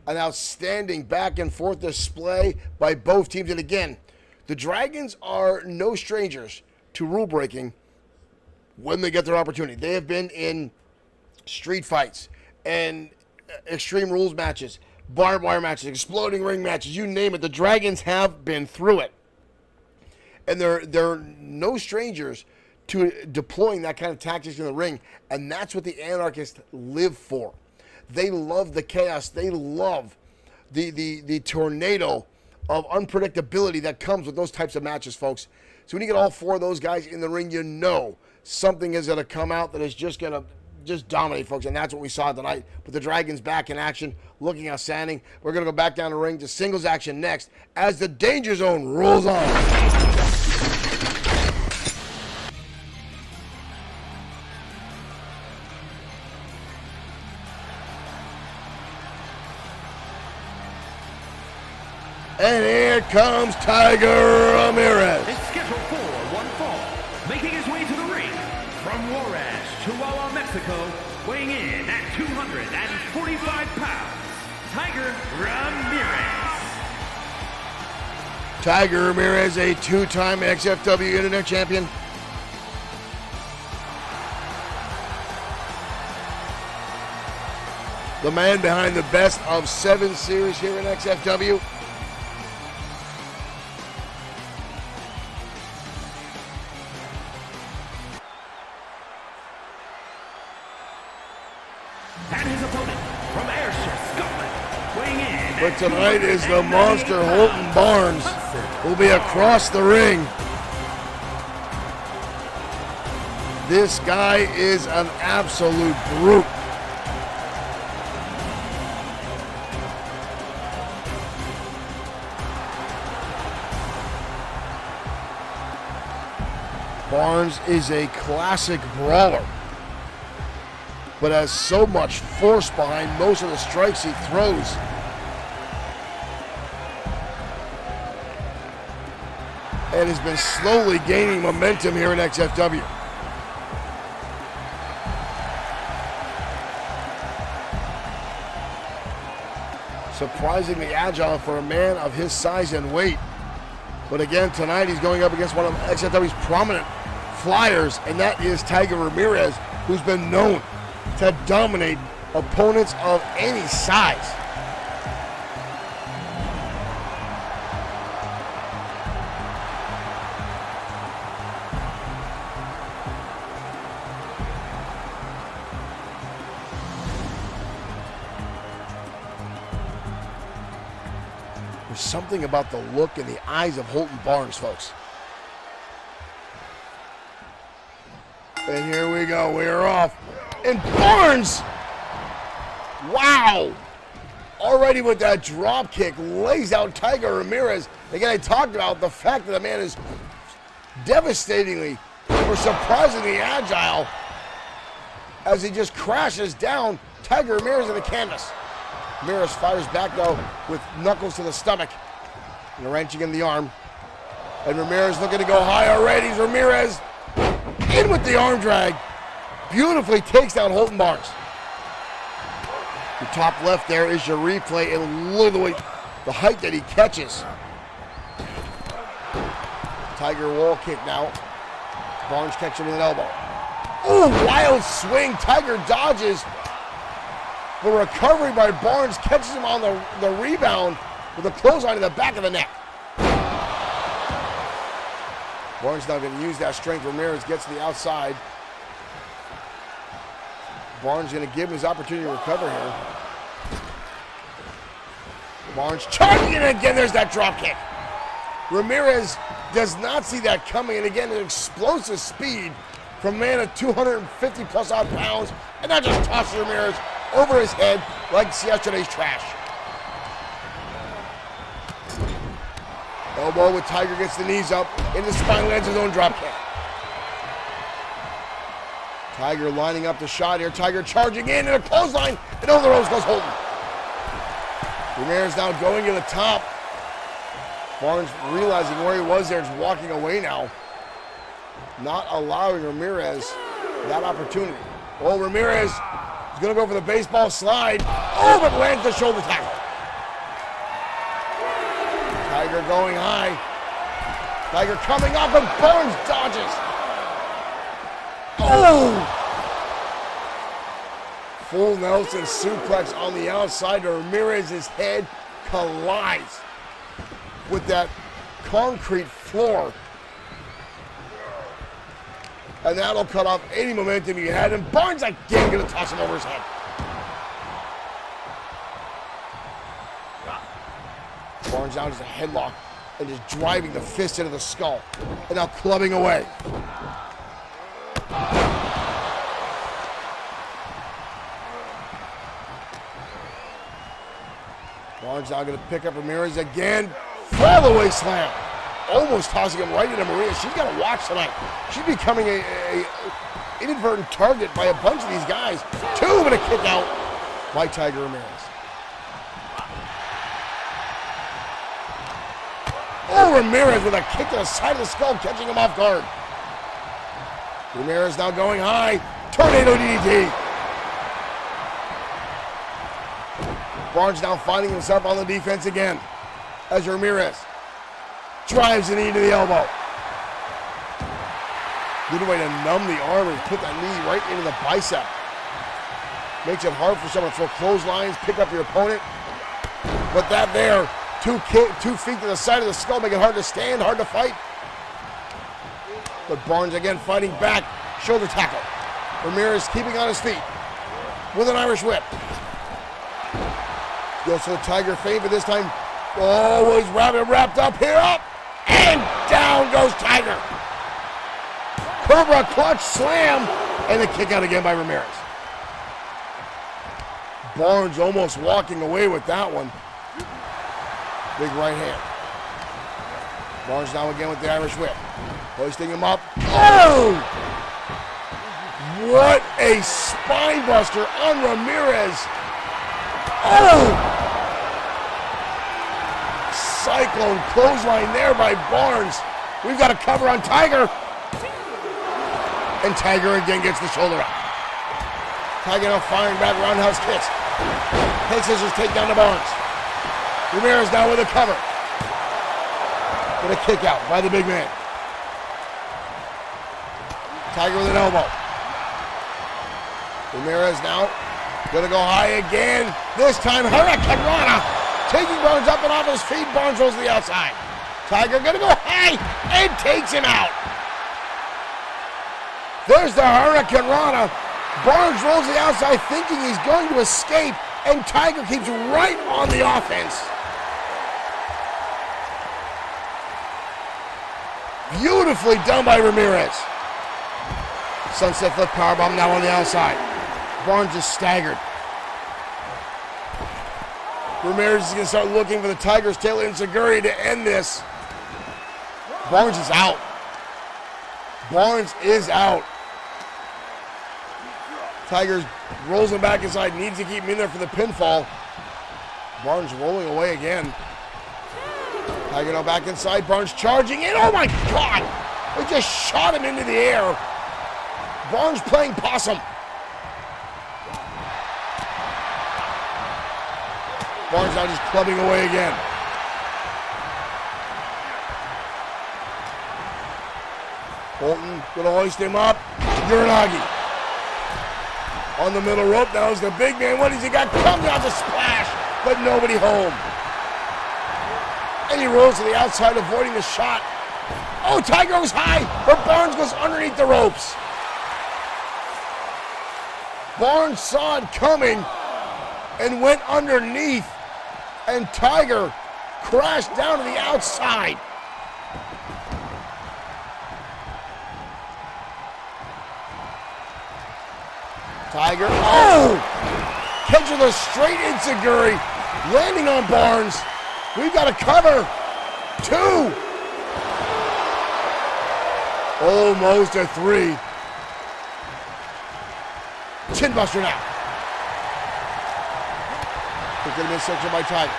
An outstanding back and forth display by both teams. And again, the Dragons are no strangers to rule breaking when they get their opportunity. They have been in street fights and extreme rules matches, barbed wire matches, exploding ring matches, you name it. The Dragons have been through it. And they're no strangers to deploying that kind of tactics in the ring. And that's what the Anarchists live for. They love the chaos. They love the tornado of unpredictability that comes with those types of matches, folks. So when you get all 4 of those guys in the ring, you know something is going to come out that is just going to dominate, folks. And that's what we saw tonight. But the Dragons back in action, looking outstanding. We're going to go back down the ring to singles action next as the Danger Zone rolls on. And here comes Tiger Ramirez. It's scheduled for one fall. Making his way to the ring from Juarez, Chihuahua, Mexico, weighing in at 245 pounds, Tiger Ramirez. Tiger Ramirez, a two-time XFW Internet Champion. The man behind the best of 7 series here in XFW. And his opponent from Ayrshire, Scotland, weighing in. But tonight is the monster Holton Barnes, who will be across the ring. This guy is an absolute brute. Barnes is a classic brawler, but has so much force behind most of the strikes he throws. And has been slowly gaining momentum here in XFW. Surprisingly agile for a man of his size and weight. But again, tonight he's going up against one of XFW's prominent flyers, and that is Tiger Ramirez, who's been known to dominate opponents of any size. There's something about the look in the eyes of Holton Barnes, folks. And here we go, we're off. And Barnes, wow, already with that drop kick, lays out Tiger Ramirez. Again, I talked about the fact that the man is devastatingly or surprisingly agile as he just crashes down Tiger Ramirez in the canvas. Ramirez fires back though with knuckles to the stomach and wrenching in the arm. And Ramirez looking to go high already. Ramirez in with the arm drag. Beautifully takes down Holton Barnes. The top left there is your replay, and look at the height that he catches. Tiger wall kick now. Barnes catches him with an elbow. Oh, wild swing. Tiger dodges. The recovery by Barnes catches him on the rebound with a clothesline to the back of the neck. Barnes now going to use that strength. Ramirez gets to the outside. Barnes going to give him his opportunity to recover here. Barnes charging it again. There's that drop kick. Ramirez does not see that coming. And again, an explosive speed from a man of 250 plus odd pounds. And that just tosses Ramirez over his head like yesterday's trash. Elbow with Tiger, gets the knees up, in the spine, lands his own drop kick. Tiger lining up the shot here. Tiger charging in, and a clothesline, and over the ropes goes Holton. Ramirez now going to the top. Barnes realizing where he was there, is walking away now. Not allowing Ramirez that opportunity. Oh, Ramirez is going to go for the baseball slide. Oh, but lands the shoulder tackle. Tiger going high. Tiger coming up, and Barnes dodges. Oh! Full Nelson suplex on the outside. Ramirez's head collides with that concrete floor. And that'll cut off any momentum he had. And Barnes again going to toss him over his head. Barnes now does a headlock and just driving the fist into the skull. And now clubbing away. Barnes now going to pick up Ramirez again. Fall-away slam. Almost tossing him right into Maria. She's got to watch tonight. She's becoming a inadvertent target by a bunch of these guys. Two, but a kick out by Tiger Ramirez. Oh, Ramirez with a kick to the side of the skull, catching him off guard. Ramirez now going high. Tornado DDT. Barnes now finding himself on the defense again as Ramirez drives the knee to the elbow. Good way to numb the arm and put that knee right into the bicep. Makes it hard for someone to throw clotheslines, pick up your opponent. But that there, 2 feet to the side of the skull, make it hard to stand, hard to fight. But Barnes again fighting back, shoulder tackle. Ramirez keeping on his feet with an Irish whip. Goes to the Tiger feint, but this time, oh, he's wrapped up here, up, and down goes Tiger. Cobra clutch slam, and the kick out again by Ramirez. Barnes almost walking away with that one. Big right hand. Barnes now again with the Irish whip. Hoisting him up. Oh! What a spine buster on Ramirez. Oh! Cyclone clothesline there by Barnes. We've got a cover on Tiger. And Tiger again gets the shoulder up. Tiger now firing back roundhouse kicks. Head scissors take down to Barnes. Ramirez now with a cover. With a kick out by the big man. Tiger with an elbow. Ramirez now gonna go high again. This time Hurricane Rana taking Barnes up and off his feet. Barnes rolls to the outside. Tiger gonna go high and takes him out. There's the Hurricane Rana. Barnes rolls to the outside thinking he's going to escape, and Tiger keeps right on the offense. Beautifully done by Ramirez. Sunset flip powerbomb now on the outside. Barnes is staggered. Ramirez is going to start looking for the Tiger's tail and Seguri to end this. Barnes is out. Barnes is out. Tiger rolls him back inside, needs to keep him in there for the pinfall. Barnes rolling away again. Tiger now back inside, Barnes charging in. Oh my God! They just shot him into the air. Barnes playing possum. Barnes now just clubbing away again. Bolton gonna hoist him up. Uranagi. On the middle rope now is the big man. What has he got? Comes out to splash, but nobody home. And he rolls to the outside, avoiding the shot. Oh, Tiger goes high, but Barnes goes underneath the ropes. Barnes saw it coming and went underneath, and Tiger crashed down to the outside. Tiger, oh! Catches a straight enziguri, landing on Barnes. We've got a cover. 2. Almost a 3. Chin buster now. Look at the midsection by Tiger.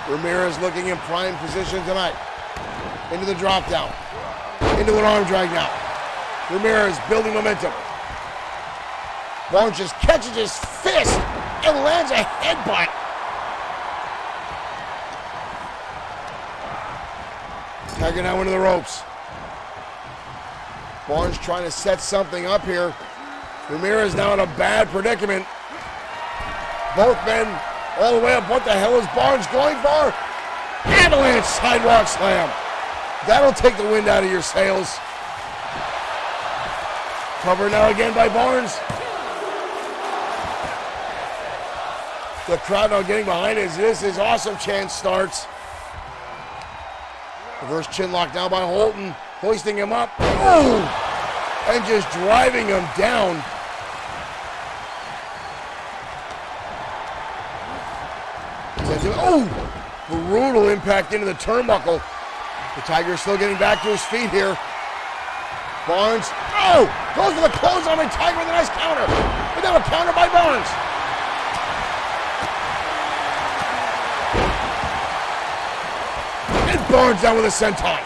Ramirez looking in prime position tonight. Into the drop down. Into an arm drag now. Ramirez building momentum. Barnes just catches his fist and lands a headbutt. Tiger now into the ropes. Barnes trying to set something up here. Ramirez now in a bad predicament. Both men all the way up. What the hell is Barnes going for? Avalanche sidewalk slam. That'll take the wind out of your sails. Cover now again by Barnes. The crowd now getting behind it as this is awesome chance starts. Reverse chin lock now by Holton, hoisting him up. Oh! And just driving him down. Oh! Brutal impact into the turnbuckle. The Tiger is still getting back to his feet here. Barnes, oh! Goes for the clothesline by Tiger with a nice counter. But now a counter by Barnes. And Barnes down with a senton.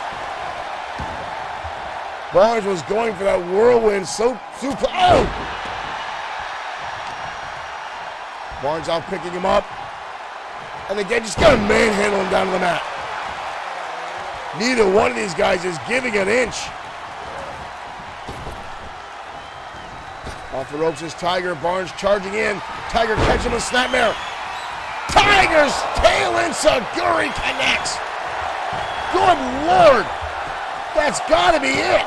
Barnes was going for that whirlwind super. Oh! Barnes out picking him up. And again, just got to manhandle him down to the mat. Neither one of these guys is giving an inch. Off the ropes is Tiger. Barnes charging in. Tiger catching the snapmare. Tiger's tail enziguri connects. Good Lord. That's got to be it.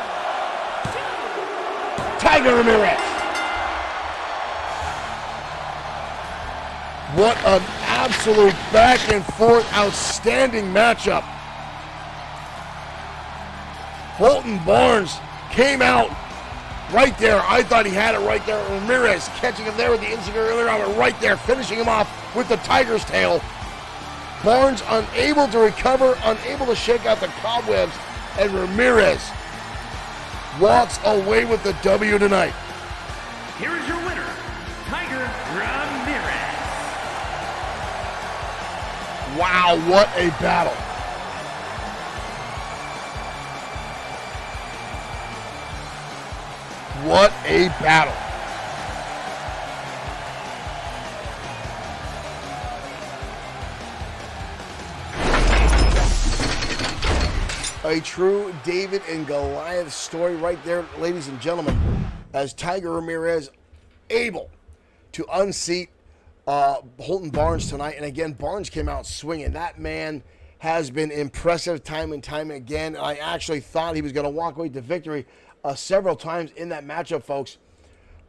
Tiger Ramirez. What an absolute back and forth outstanding matchup. Bolton Barnes came out right there. I thought he had it right there. Ramirez catching him there with the enziguri earlier on, right there, finishing him off with the tiger's tail. Barnes unable to recover, unable to shake out the cobwebs, and Ramirez walks away with the W tonight. Here is your winner, Tiger Ramirez. Wow, what a battle. What a battle. A true David and Goliath story right there, ladies and gentlemen, as Tiger Ramirez able to unseat Bolton Barnes tonight. And again, Barnes came out swinging. That man has been impressive time and time again. I actually thought he was going to walk away to victory several times in that matchup, folks.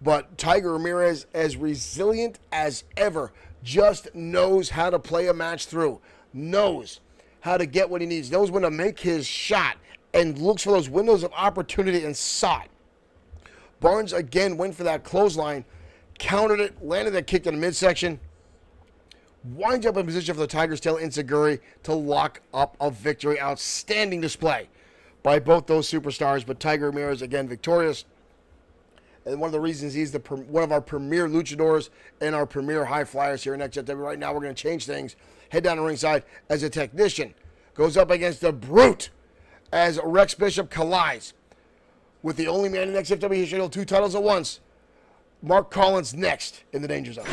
But Tiger Ramirez, as resilient as ever, just knows how to play a match through, knows how to get what he needs, knows when to make his shot, and looks for those windows of opportunity and saw it. Barnes again went for that clothesline, countered it, landed that kick in the midsection, winds up in position for the Tiger's tail enziguri to lock up a victory. Outstanding display by both those superstars, but Tiger Ramirez again victorious. And one of the reasons he's one of our premier luchadors and our premier high flyers here in XFW. Right now we're going to change things. Head down to ringside as a technician goes up against the brute as Rex Bishop collides with the only man in XFW who should hold 2 titles at once. Mark Collins next in the Danger Zone.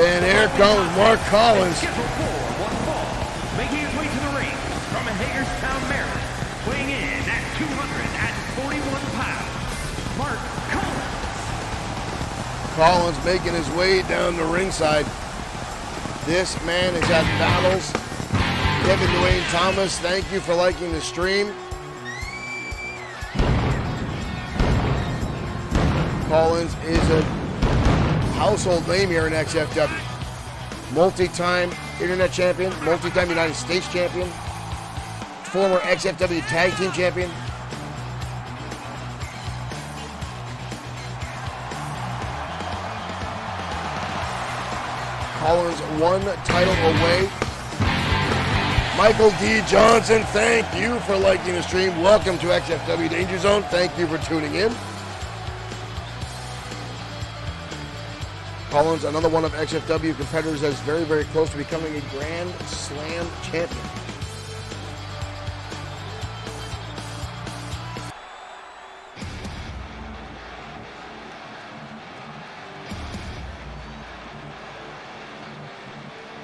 And here comes Mark Collins. Scheduled for one fall, making his way to the ring from Hagerstown, Maryland, weighing in at 241 pounds, Mark Collins. Collins making his way down the ringside. This man has had battles. Kevin Dwayne Thomas, thank you for liking the stream. Collins is a household name here in XFW. Multi-time internet champion, multi-time United States champion, former XFW tag team champion. Collins one title away. Michael D. Johnson, thank you for liking the stream. Welcome to XFW Danger Zone. Thank you for tuning in. Collins, another one of XFW competitors that's very, very close to becoming a Grand Slam champion.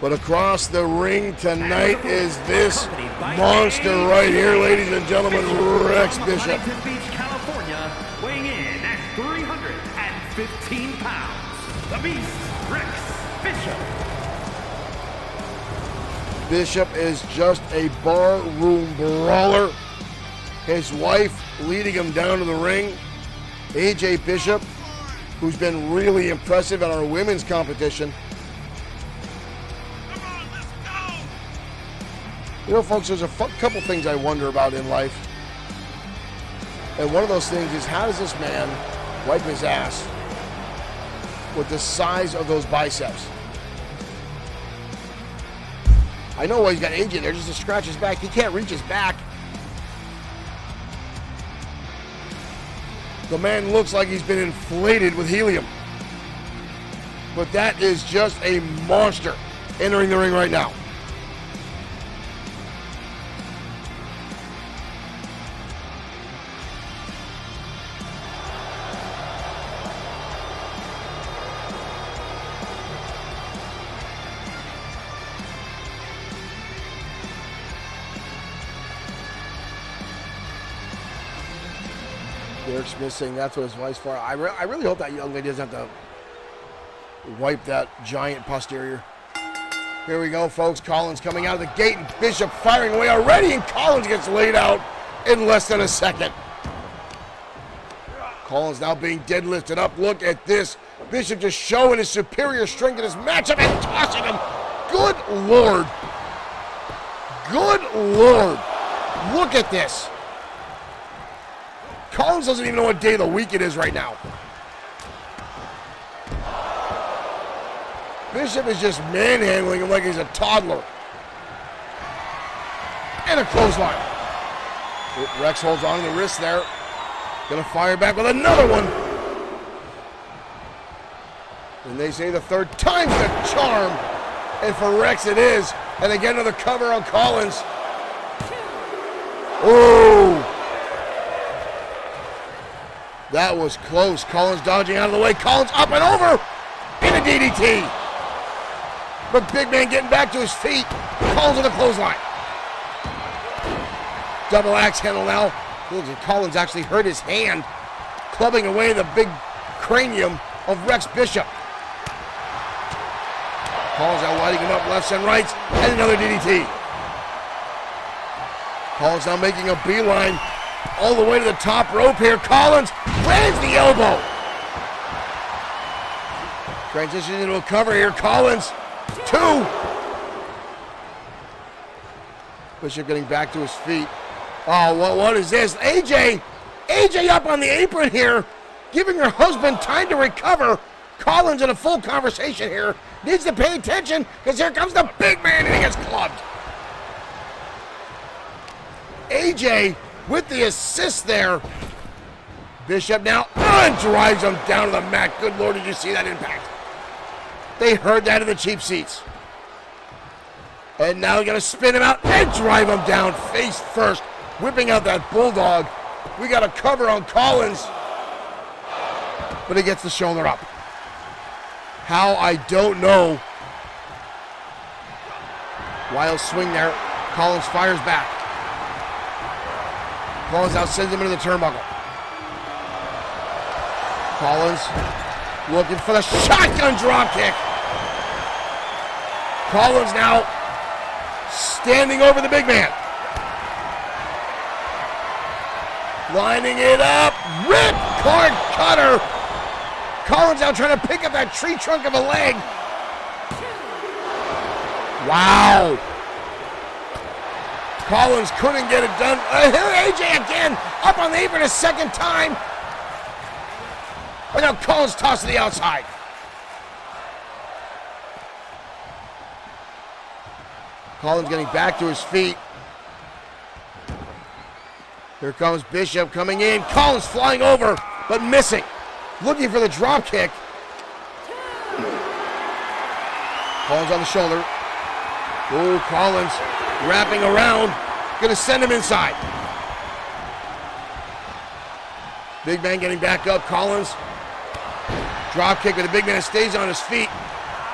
But across the ring tonight is this monster right here, ladies and gentlemen, Rex Bishop. Huntington Beach, California, weighing in at 315 pounds. The Beast, Rex Bishop. Bishop is just a barroom brawler. His wife leading him down to the ring. AJ Bishop, who's been really impressive at our women's competition. You know, folks, there's a couple things I wonder about in life. And one of those things is, how does this man Wipe his ass with the size of those biceps. I know why he's got AJ there, just to scratch his back. He can't reach his back. The man looks like he's been inflated with helium. But that is just a monster entering the ring right now. Derek Smith saying that's what his wife's for. I really hope that young lady doesn't have to wipe that giant posterior. Here we go, folks. Collins coming out of the gate, and Bishop firing away already, and Collins gets laid out in less than a second. Collins now being deadlifted up. Look at this. Bishop just showing his superior strength in this matchup and tossing him. Good Lord. Good Lord. Look at this. Collins doesn't even know what day of the week it is right now. Bishop is just manhandling him like he's a toddler. And a clothesline. Rex holds on to the wrist there. Gonna fire back with another one. And they say the third time's the charm. And for Rex it is. And again another cover on Collins. Oh! That was close. Collins dodging out of the way. Collins up and over. In a DDT. But big man getting back to his feet. Collins with a clothesline. Double axe handle now. Collins actually hurt his hand, clubbing away the big cranium of Rex Bishop. Collins now lighting him up lefts and rights. And another DDT. Collins now making a beeline all the way to the top rope here. Collins lands the elbow. Transitioning into a cover here. Collins, 2. Bishop getting back to his feet. Oh, what is this? AJ up on the apron here, giving her husband time to recover. Collins in a full conversation here. Needs to pay attention because here comes the big man and he gets clubbed. AJ with the assist there. Bishop now drives him down to the mat. Good Lord, did you see that impact? They heard that in the cheap seats. And now they're going to spin him out and drive him down face first. Whipping out that bulldog. We got a cover on Collins. But he gets the shoulder up. How, I don't know. Wild swing there. Collins fires back. Collins now sends him into the turnbuckle. Collins looking for the shotgun drop kick. Collins now standing over the big man. Lining it up. Rip card cutter. Collins now trying to pick up that tree trunk of a leg. Wow. Collins couldn't get it done. Here AJ again. Up on the apron a second time. And now Collins tossed to the outside. Collins getting back to his feet. Here comes Bishop coming in. Collins flying over, but missing. Looking for the drop kick. Collins on the shoulder. Oh, Collins wrapping around. Gonna send him inside. Big man getting back up. Collins. Drop kick, but the big man stays on his feet.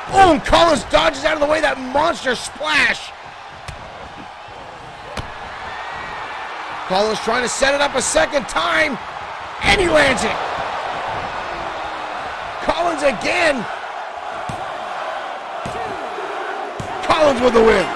Oh, and Collins dodges out of the way. That monster splash. Collins trying to set it up a second time, and he lands it. Collins again. Collins with the win.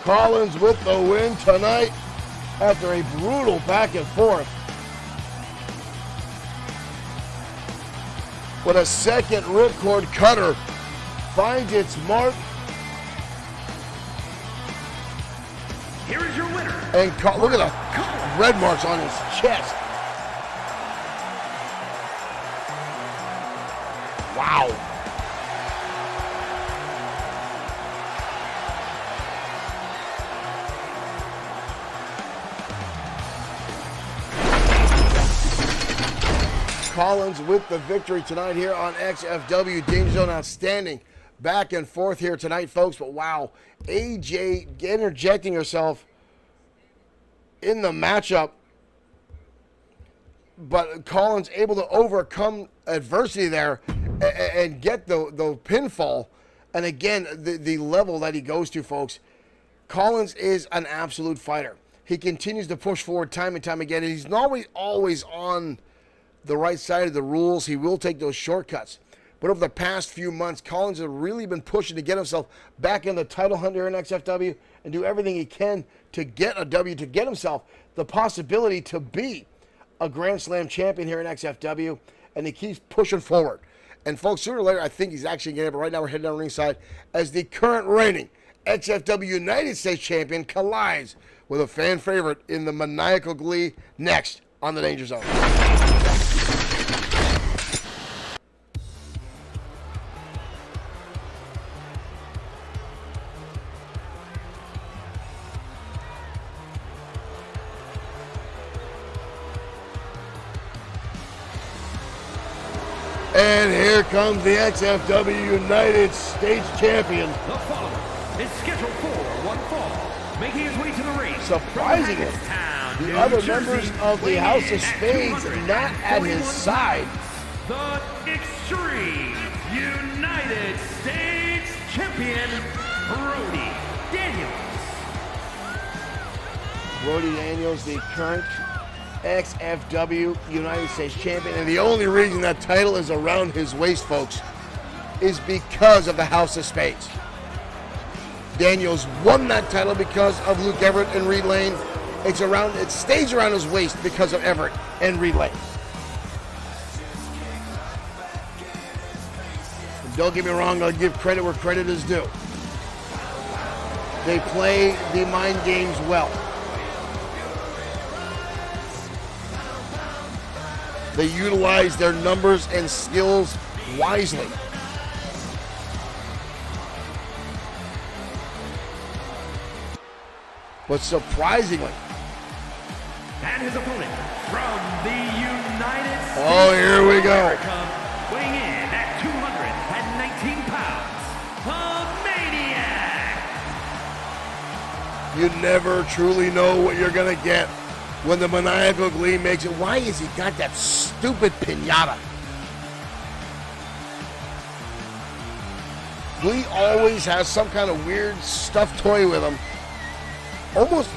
Collins with the win tonight after a brutal back and forth. with a second ripcord cutter. Finds its mark. Here is your winner. And look at the red marks on his chest. Wow. Collins with the victory tonight here on XFW. Danger Zone outstanding. Back and forth here tonight, folks. But wow, AJ interjecting herself in the matchup. But Collins able to overcome adversity there and get the pinfall. And again, the level that he goes to, folks. Collins is an absolute fighter. He continues to push forward time and time again. And he's not always on the right side of the rules. He will take those shortcuts. But over the past few months, Collins has really been pushing to get himself back in the title hunt here in XFW and do everything he can to get a W, to get himself the possibility to be a Grand Slam champion here in XFW. And he keeps pushing forward. And folks, sooner or later, I think he's actually getting it. But right now, we're heading down ringside as the current reigning XFW United States champion collides with a fan favorite in the maniacal glee next on the Danger Zone. And here comes the XFW United States champion. The following is scheduled for one fall, making his way to the ring. Surprisingly, the other members of the House of Spades not at his side. The Extreme United States champion, Brody Daniels. Brody Daniels, the current XFW United States champion. And the only reason that title is around his waist, folks, is because of the House of Spades. Daniels won that title because of Luke Everett and Reed Lane. It stays around his waist because of Everett and Reed Lane. And don't get me wrong, I'll give credit where credit is due. They play the mind games well. They utilize their numbers and skills wisely. But surprisingly, and his opponent from the United States oh, here we go. America, weighing in at 219 pounds, the Maniac. You never truly know what you're going to get when the maniacal glee makes it. Why has he got that stupid pinata? Glee always has some kind of weird stuffed toy with him. Almost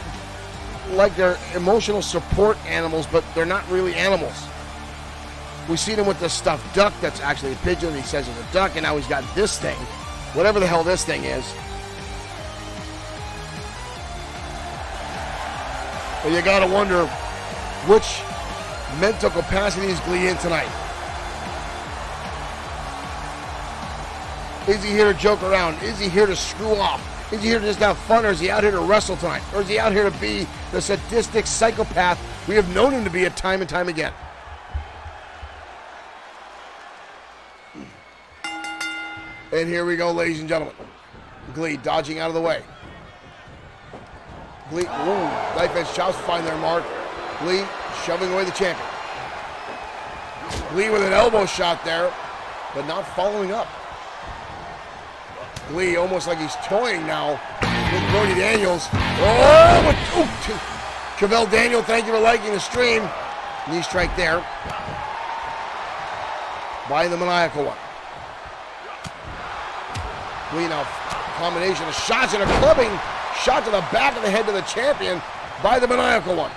like they're emotional support animals, but they're not really animals. We've seen him with the stuffed duck that's actually a pigeon. He says it's a duck, and now he's got this thing. Whatever the hell this thing is. But you gotta wonder which mental capacity is Glee in tonight. Is he here to joke around? Is he here to screw off? Is he here to just have fun, or is he out here to wrestle tonight? Or is he out here to be the sadistic psychopath we have known him to be time and time again? And here we go, ladies and gentlemen. Glee dodging out of the way. Glee, knife edge chops find their mark. Glee shoving away the champion. Glee with an elbow shot there, but not following up. Glee almost like he's toying now with Brody Daniels. Chevelle Daniel, thank you for liking the stream. Knee strike there by the maniacal one. Glee now, combination of shots and a clubbing shot to the back of the head to the champion by the maniacal one.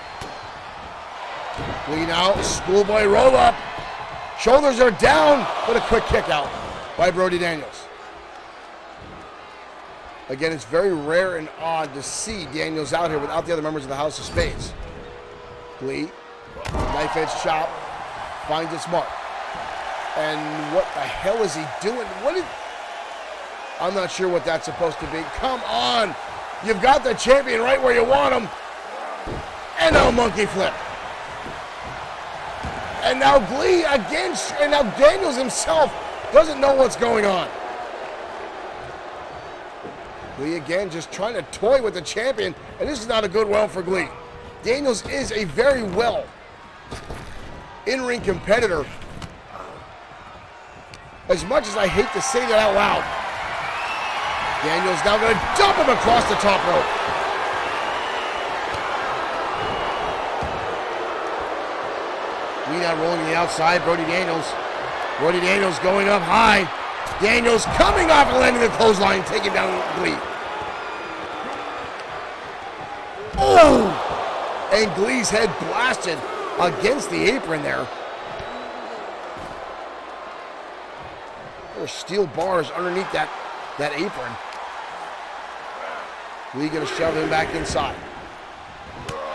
Glee now, schoolboy roll up. Shoulders are down, but a quick kick out by Brody Daniels. Again, it's very rare and odd to see Daniels out here without the other members of the House of Spades. Glee, knife edge chop, finds its mark. And what the hell is he doing? I'm not sure what that's supposed to be. Come on. You've got the champion right where you want him. And now monkey flip. And now Glee again. And now Daniels himself doesn't know what's going on. Glee again just trying to toy with the champion. And this is not a good round for Glee. Daniels is a very well in-ring competitor. As much as I hate to say that out loud. Daniels now going to dump him across the top rope. We now rolling to the outside, Brody Daniels. Brody Daniels going up high. Daniels coming off and landing the clothesline, taking down Glee. Oh! And Glee's head blasted against the apron there. There were steel bars underneath that apron. Glee gonna shove him back inside.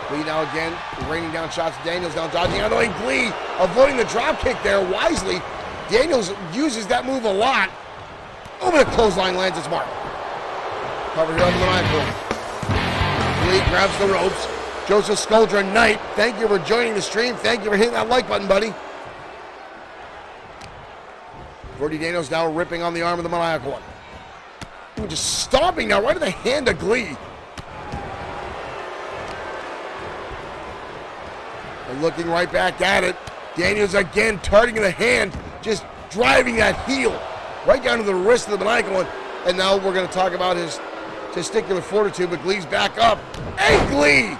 Glee now again raining down shots. Daniels now dodging out of the way. Glee avoiding the drop kick there wisely. Daniels uses that move a lot. Over the clothesline lands its mark. Cover here on the maniacal. Glee grabs the ropes. Joseph Scoldra Knight, thank you for joining the stream. Thank you for hitting that like button, buddy. Brody Daniels now ripping on the arm of the maniacal one. Ooh, just stomping now right in the hand of Glee. And looking right back at it. Daniels again targeting the hand, just driving that heel right down to the wrist of the maniacal one. And now we're going to talk about his testicular fortitude, but Glee's back up. And Glee,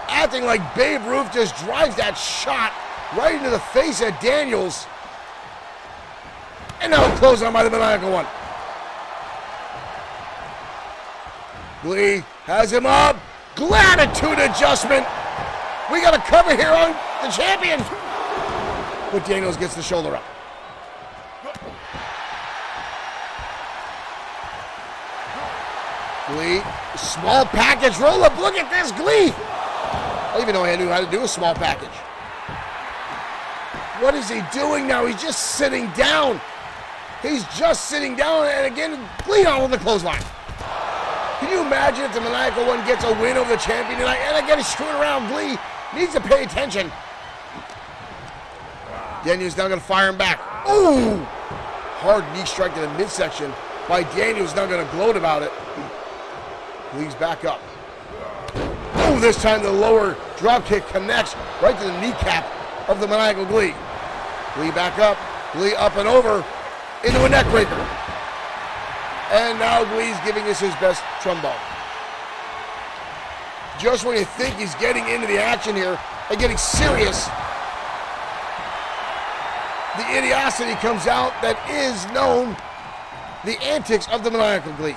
acting like Babe Ruth, just drives that shot right into the face of Daniels. And now closed on by the maniacal one. Glee has him up. Gratitude adjustment. We got a cover here on the champion. But Daniels gets the shoulder up. Glee, small package roll up. Look at this, Glee. I don't even know I knew how to do a small package. What is he doing now? He's just sitting down. He's just sitting down, and again, Glee on the clothesline. Can you imagine if the maniacal one gets a win over the champion tonight? And again, he's screwing around. Glee needs to pay attention. Daniels now going to fire him back. Ooh! Hard knee strike to the midsection by Daniels, now going to gloat about it. Glee's back up. Oh, this time the lower drop kick connects right to the kneecap of the maniacal Glee. Glee back up. Glee up and over into a neck breaker. And now Glee's giving us his best trombone. Just when you think he's getting into the action here and getting serious, the idiocity comes out that is known, the antics of the maniacal Glee.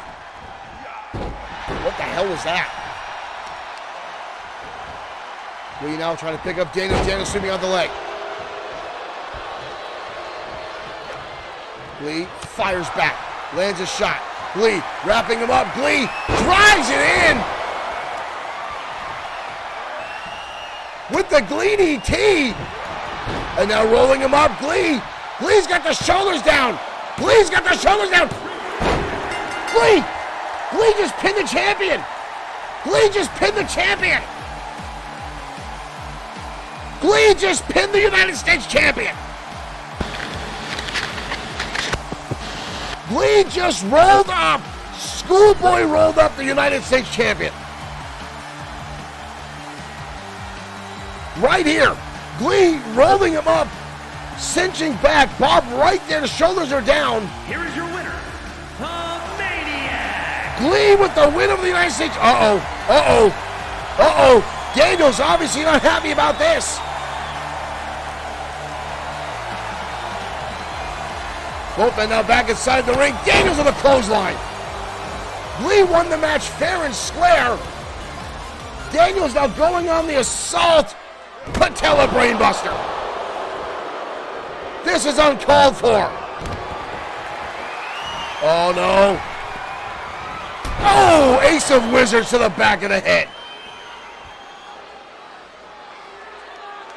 What the hell was that? Glee now trying to pick up Daniels. Daniels sweeping out the leg. Glee fires back, lands a shot. Glee wrapping him up. Glee drives it in with the Glee DT. And now rolling him up. Glee's got the shoulders down. Glee's got the shoulders down. Glee just pinned the champion. Glee just pinned the champion. Glee just pinned the United States champion. Glee just rolled up. Schoolboy rolled up the United States champion. Right here. Glee rolling him up, cinching back. Bob right there. The shoulders are down. Here is your winner, the Maniac. Glee with the win of the United States. Daniels obviously not happy about this. Bothman now back inside the ring. Daniels on the clothesline. Glee won the match fair and square. Daniels now going on the assault. Patella brainbuster. This is uncalled for. Oh no. Oh, Ace of Wizards to the back of the head.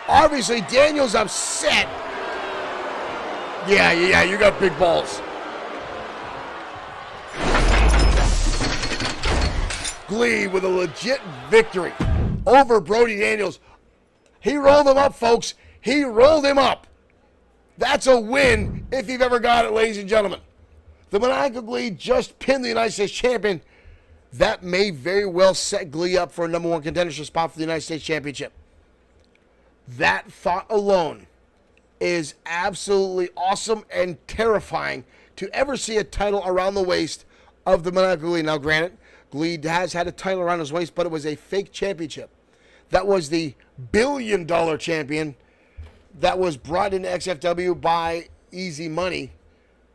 Obviously Daniels upset. Yeah, you got big balls. Glee with a legit victory over Brody Daniels. He rolled him up, folks. He rolled him up. That's a win if you've ever got it, ladies and gentlemen. The Maniacal Glee just pinned the United States champion. That may very well set Glee up for a #1 contendership spot for the United States Championship. That thought alone is absolutely awesome and terrifying to ever see a title around the waist of the Maniacal Glee. Now, granted, Glee has had a title around his waist, but it was a fake championship. That was the billion-dollar champion that was brought into XFW by Easy Money,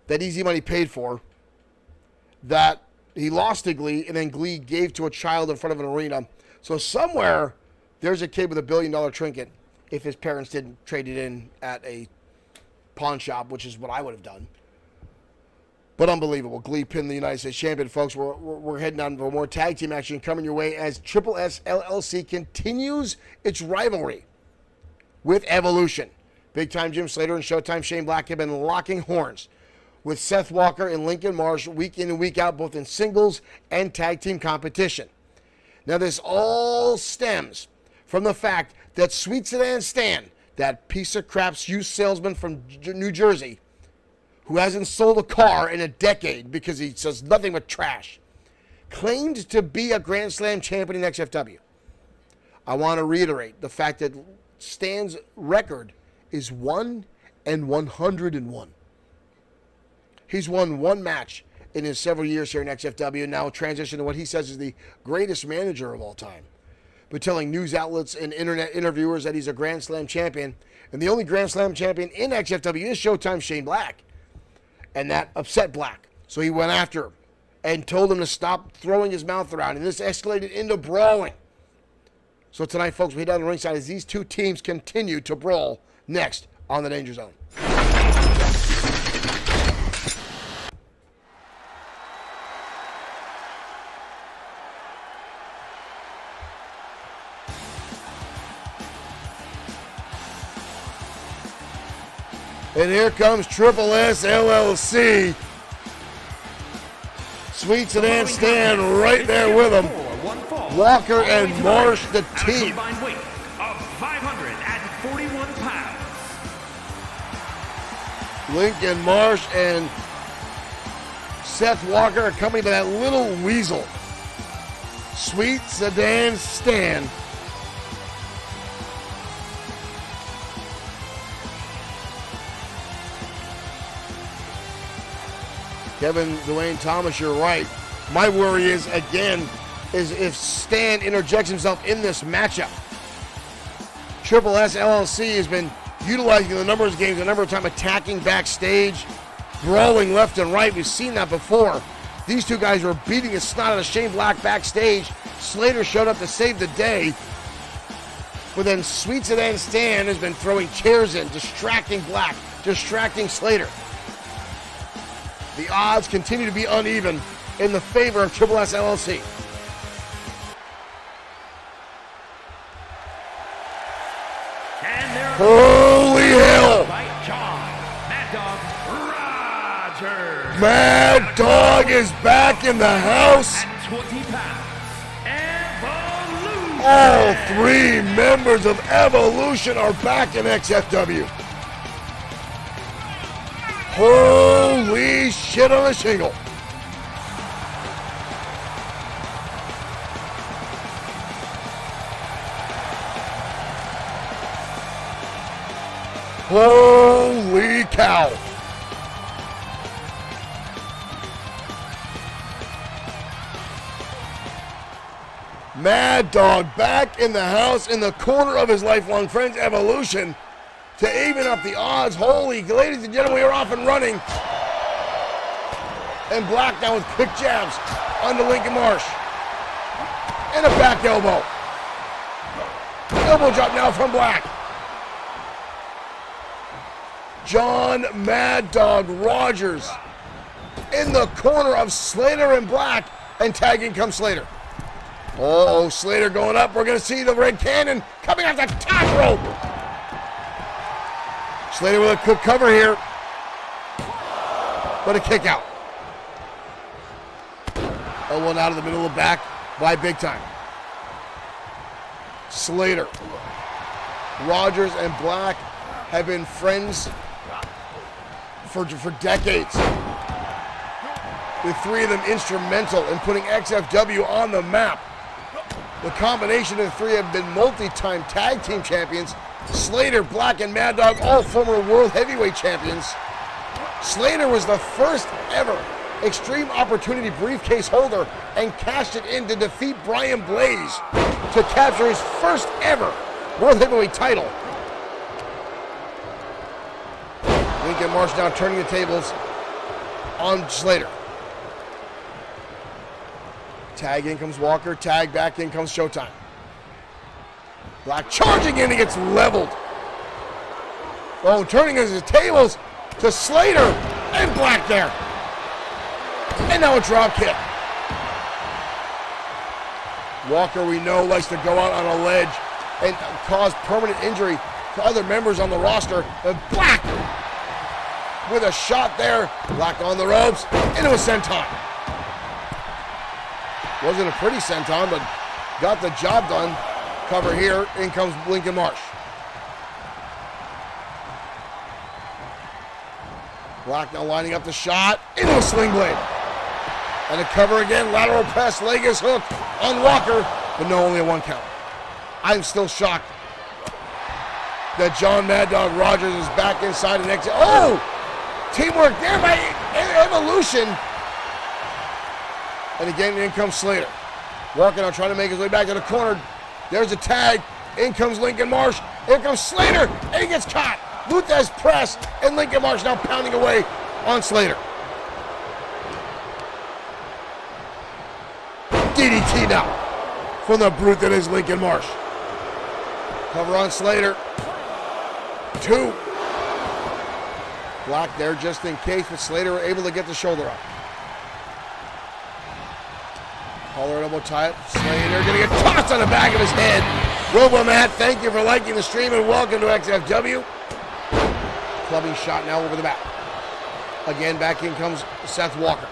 that Easy Money paid for, that he lost to Glee, and then Glee gave to a child in front of an arena. So somewhere, there's a kid with a billion-dollar trinket if his parents didn't trade it in at a pawn shop, which is what I would have done. But unbelievable. Glee pinned the United States champion, folks. We're heading on for more tag team action coming your way as Triple S LLC continues its rivalry with Evolution. Big Time Jim Slater and Showtime Shane Black have been locking horns with Seth Walker and Lincoln Marsh week in and week out, both in singles and tag team competition. Now, this all stems from the fact that Sweet Sedan Stan, that piece of crap used salesman from New Jersey, who hasn't sold a car in a decade because he says nothing but trash, claimed to be a Grand Slam champion in XFW. I want to reiterate the fact that Stan's record is 1-101. He's won one match in his several years here in XFW, and now transitioned to what he says is the greatest manager of all time, but telling news outlets and internet interviewers that he's a Grand Slam champion, and the only Grand Slam champion in XFW is Showtime Shane Black. And that upset Black. So he went after him and told him to stop throwing his mouth around. And this escalated into brawling. So tonight, folks, we head down the ringside as these two teams continue to brawl next on the Danger Zone. And here comes Triple S LLC. Sweet Sedan Stan right there with him. Walker and Marsh, the team. Combined weight of 541 pounds. Lincoln Marsh and Seth Walker accompanied by that little weasel. Sweet Sedan Stan. Kevin Dwayne Thomas, you're right. My worry is, again, is if Stan interjects himself in this matchup. Triple S LLC has been utilizing the number of games, a number of times attacking backstage, brawling left and right. We've seen that before. These two guys were beating a snot out of Shane Black backstage. Slater showed up to save the day. But then Sweet Sedan Stan has been throwing chairs in, distracting Black, distracting Slater. The odds continue to be uneven in the favor of Triple S LLC. And Holy hell! by John Mad Dog Rogers. Mad Dog is back in the house. At 20 pounds. Evolution. All three members of Evolution are back in XFW. Holy shit on a shingle. Holy cow. Mad Dog back in the house in the corner of his lifelong friends, Evolution, to even up the odds. Holy, ladies and gentlemen, we are off and running. And Black now with quick jabs onto Lincoln Marsh. And a back elbow. Elbow drop now from Black. John Mad Dog Rogers in the corner of Slater and Black, and tagging comes Slater. Oh, Slater going up. We're going to see the Red Cannon coming off the top rope. Slater with a quick cover here. but a kick out. Elbow out of the middle of the back by Big Time. Slater. Rogers and Black have been friends for decades. The three of them instrumental in putting XFW on the map. The combination of the three have been multi-time tag team champions. Slater, Black, and Mad Dog, all former world heavyweight champions. Slater was the first ever Extreme Opportunity briefcase holder and cashed it in to defeat Brian Blaze to capture his first ever world heavyweight title. Lincoln Marsh now turning the tables on Slater. Tag in comes Walker, tag back in comes Showtime. Black charging in, he gets leveled. Oh, turning his tables to Slater and Black there. And now a drop kick. Walker, we know, likes to go out on a ledge and cause permanent injury to other members on the roster. And Black with a shot there. Black on the ropes into a senton. Wasn't a pretty senton, but got the job done. Cover here. In comes Lincoln Marsh. Black now lining up the shot into a sling blade. And a cover again. Lateral press. Leg is hooked on Walker, but no, only a 1 count. I'm still shocked that John Mad Dog Rogers is back inside and exit. Oh! Teamwork there by Evolution. And again, in comes Slater. Walker now trying to make his way back to the corner. There's a tag. In comes Lincoln Marsh. Here comes Slater. And he gets caught. Luthez press. And Lincoln Marsh now pounding away on Slater. DDT now from the brute that is Lincoln Marsh. Cover on Slater. 2. Black there just in case, but Slater were able to get the shoulder up. Collar elbow tie up. Slater gonna get tossed on the back of his head. Robomat, thank you for liking the stream and welcome to XFW. Clubbing shot now over the back. Again, back in comes Seth Walker.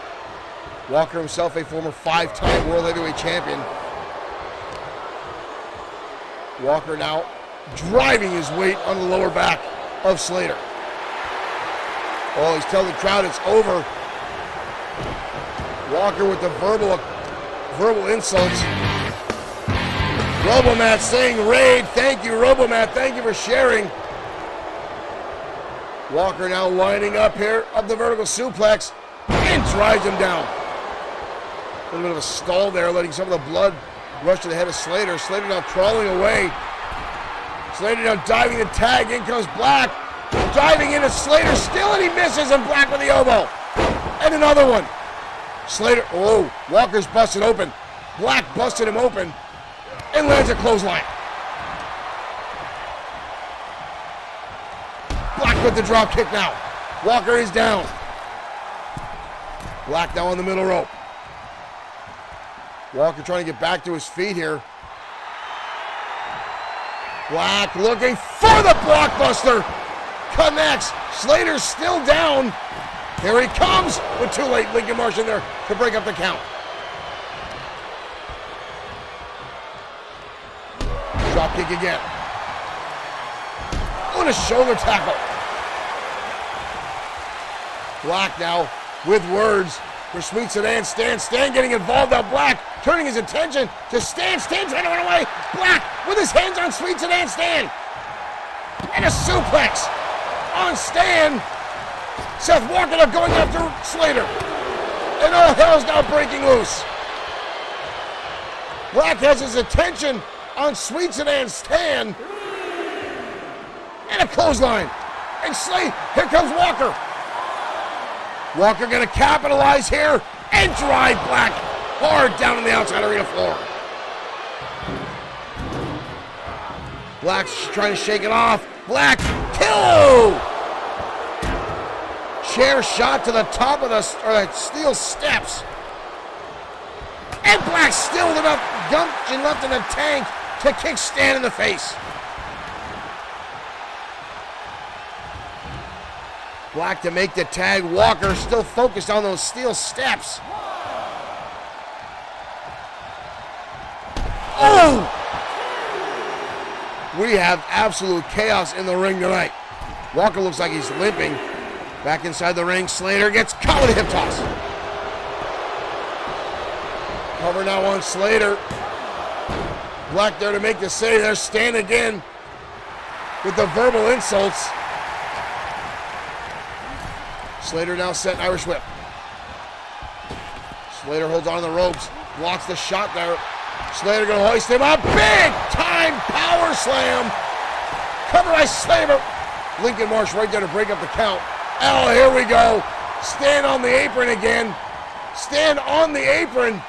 Walker himself, a former 5-time world heavyweight champion. Walker now driving his weight on the lower back of Slater. Oh, he's telling the crowd it's over. Walker with the verbal insults. Robomat saying raid. Thank you, Robomat. Thank you for sharing. Walker now lining up here, up the vertical suplex, and drives him down. A little bit of a stall there, letting some of the blood rush to the head of Slater. Slater now crawling away. Slater now diving the tag. In comes Black. Diving into Slater still, and he misses, and Black with the elbow. And another one. Slater, oh, Walker's busted open. Black busted him open and lands a clothesline. Black with the drop kick now. Walker is down. Black now on the middle rope. Walker trying to get back to his feet here. Black looking for the blockbuster. Connects. Slater's still down. Here he comes, but too late. Lincoln Marsh in there to break up the count. Drop kick again. On a shoulder tackle. Black now with words for Sweet Sedan. Stan getting involved now. Black turning his attention to Stan trying to run away. Black with his hands on Sweet Sedan Stan. And a suplex on Stan. Seth Walker now going after Slater. And all hell's now breaking loose. Black has his attention on Sweet Sedan Stan. And a clothesline. And here comes Walker. Walker gonna capitalize here and drive Black hard down on the outside arena floor. Black's trying to shake it off. Black, kill! Chair shot to the top of the steel steps. And Black still with enough gumption left in the tank to kick Stan in the face. Black to make the tag. Walker still focused on those steel steps. Oh! We have absolute chaos in the ring tonight. Walker looks like he's limping. Back inside the ring, Slater gets caught with a hip toss. Cover now on Slater. Black there to make the save. There's Stan again with the verbal insults. Slater now set Irish whip. Slater holds on to the ropes, blocks the shot there. Slater gonna hoist him up. Big time power slam. Cover by Slater. Lincoln Marsh right there to break up the count. Oh, here we go. Stan on the apron again. Stan on the apron.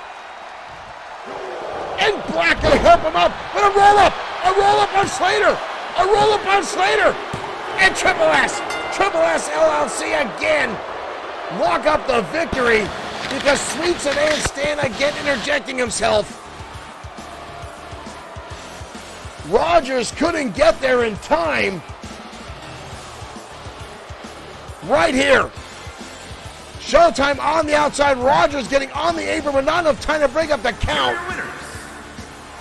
And Black gonna help him up. But a roll up. A roll up on Slater. A roll up on Slater. And Triple S LLC again lock up the victory because Sweet Sedan Stan again interjecting himself. Rogers couldn't get there in time. Right here. Showtime on the outside. Rogers getting on the apron, but not enough time to break up the count.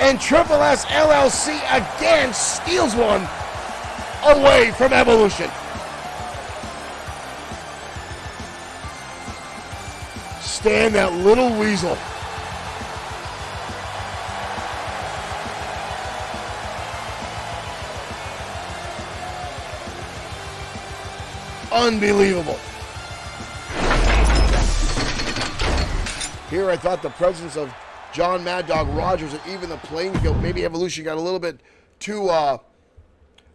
And Triple S LLC again steals one away from Evolution. Stan, that little weasel. Unbelievable. Here I thought the presence of John Mad Dog Rogers and even the playing field, maybe Evolution got a little bit too,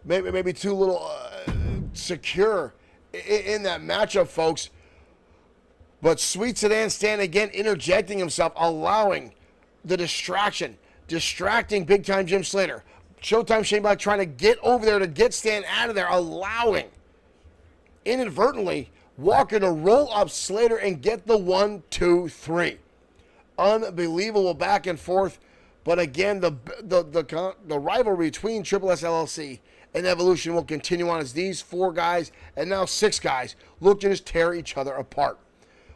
maybe too little secure in that matchup, folks. But Sweet Sedan Stan again interjecting himself, allowing the distracting big time Jim Slater. Showtime Shane Black trying to get over there to get Stan out of there, allowing inadvertently Walker to roll up Slater and get the 1, 2, 3. Unbelievable back and forth. But again, the rivalry between Triple S LLC and Evolution will continue on as these 4 guys and now 6 guys look to just tear each other apart.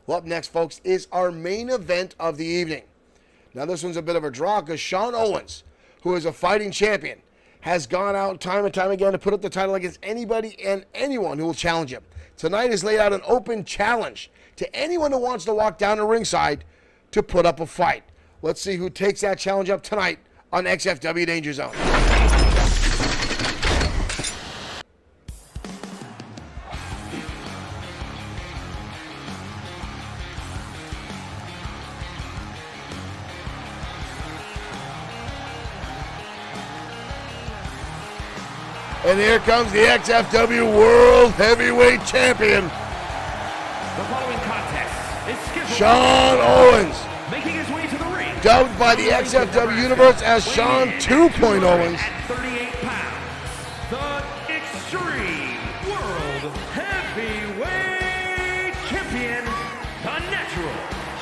Well, up next, folks, is our main event of the evening. Now, this one's a bit of a draw because Sean Owens, who is a fighting champion, has gone out time and time again to put up the title against anybody and anyone who will challenge him. Tonight has laid out an open challenge to anyone who wants to walk down to ringside to put up a fight. Let's see who takes that challenge up tonight on XFW Danger Zone. And here comes the XFW World Heavyweight Champion, The following contest is scheduled Sean Owens, making his way to the ring, dubbed by the XFW Universe as Sean 2.0 Owens. At 38 pounds, the Extreme World Heavyweight Champion, the Natural,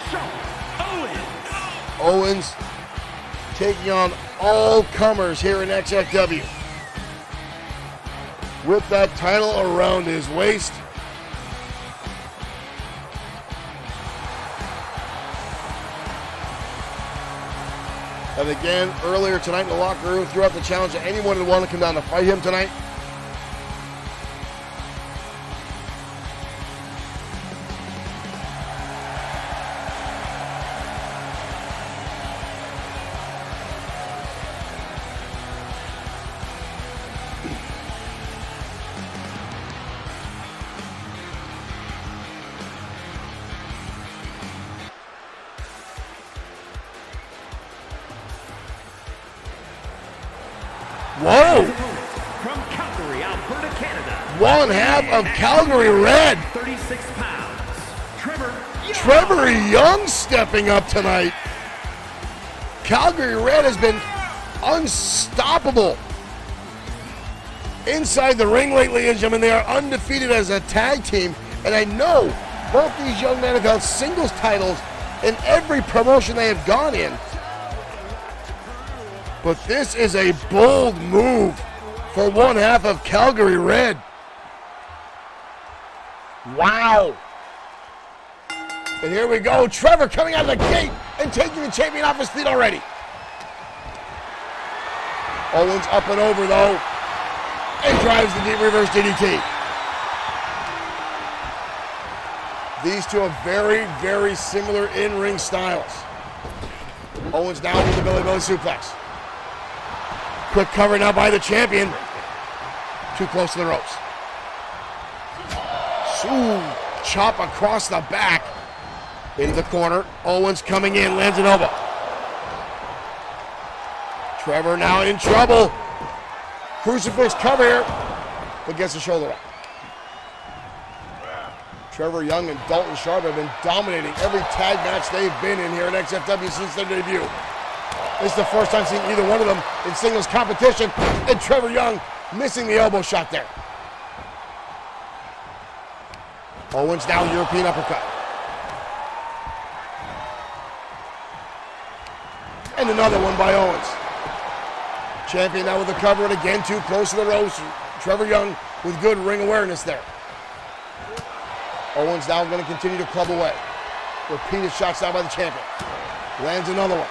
Sean Owens. Owens taking on all comers here in XFW, with that title around his waist. And again, earlier tonight in the locker room, threw out the challenge to anyone who wanted to come down to fight him tonight. Whoa! From Calgary, Alberta, Canada. One half of Calgary Red. 36 pounds. Trevor Young stepping up tonight. Calgary Red has been unstoppable inside the ring lately, and gentlemen. They are undefeated as a tag team, and I know both these young men have held singles titles in every promotion they have gone in. But this is a bold move for one half of Calgary Red. Wow. And here we go. Trevor coming out of the gate and taking the champion off his feet already. Owens up and over, though, and drives the deep reverse DDT. These two are very, very similar in-ring styles. Owens down with the belly suplex. Quick cover now by the champion. Too close to the ropes. Ooh, chop across the back. Into the corner. Owens coming in, lands an elbow. Trevor now in trouble. Crucifix cover here, but gets the shoulder up. Trevor Young and Dalton Sharp have been dominating every tag match they've been in here at XFW since their debut. This is the first time seeing either one of them in singles competition, and Trevor Young missing the elbow shot there. Owens now European uppercut. And another one by Owens. Champion now with the cover, and again too close to the ropes. Trevor Young with good ring awareness there. Owens now going to continue to club away. Repeated shots out by the champion. Lands another one.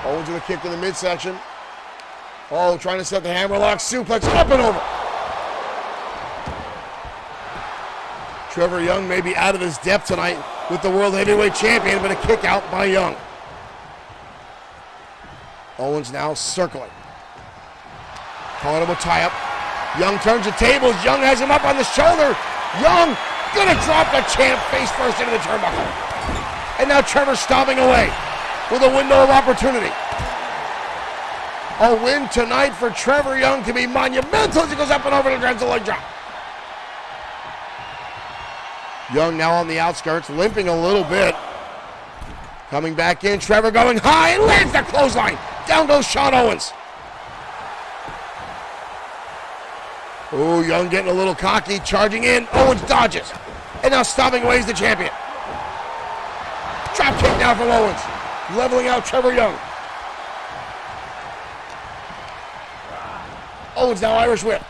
Owens with a kick to the midsection. Oh, trying to set the hammerlock suplex up and over. Trevor Young may be out of his depth tonight with the World Heavyweight Champion, but a kick out by Young. Owens now circling. Calling him a tie-up. Young turns the tables. Young has him up on the shoulder. Young gonna drop the champ face first into the turnbuckle. And now Trevor stomping away with a window of opportunity. A win tonight for Trevor Young can be monumental as he goes up and over and grabs the leg drop. Young now on the outskirts, limping a little bit. Coming back in, Trevor going high and lands the clothesline. Down goes Shawn Owens. Ooh, Young getting a little cocky, charging in. Owens dodges. And now stomping away is the champion. Drop kick now from Owens. Leveling out Trevor Young. Owens now Irish whip.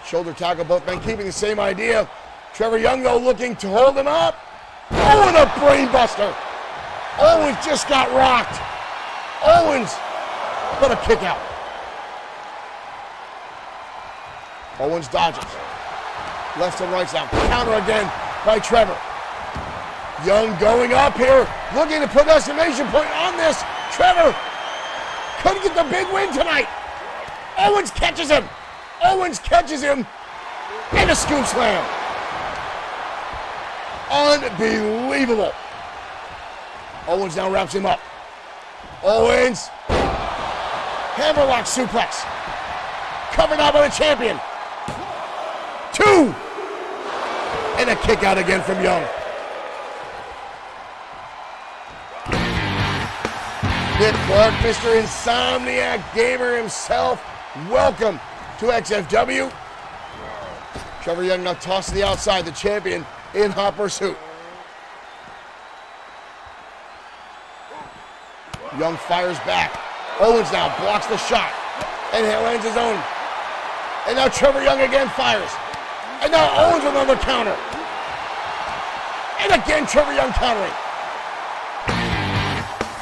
Shoulder tackle, both men keeping the same idea. Trevor Young, though, looking to hold him up. Oh, and a brain buster. Owens just got rocked. Owens, but a kick out. Owens dodges. Left and right now. Counter again by Trevor. Young going up here, looking to put exclamation point on this. Trevor couldn't get the big win tonight. Owens catches him. Owens catches him. And a scoop slam. Unbelievable. Owens now wraps him up. Owens. Hammerlock suplex. Covered out by the champion. 2. And a kick out again from Young. Nick Clark, Mr. Insomniac Gamer himself. Welcome to XFW. Trevor Young now tossed to the outside, the champion in hot pursuit. Young fires back. Owens now blocks the shot and lands his own. And now Trevor Young again fires. And now Owens with another counter. And again Trevor Young countering.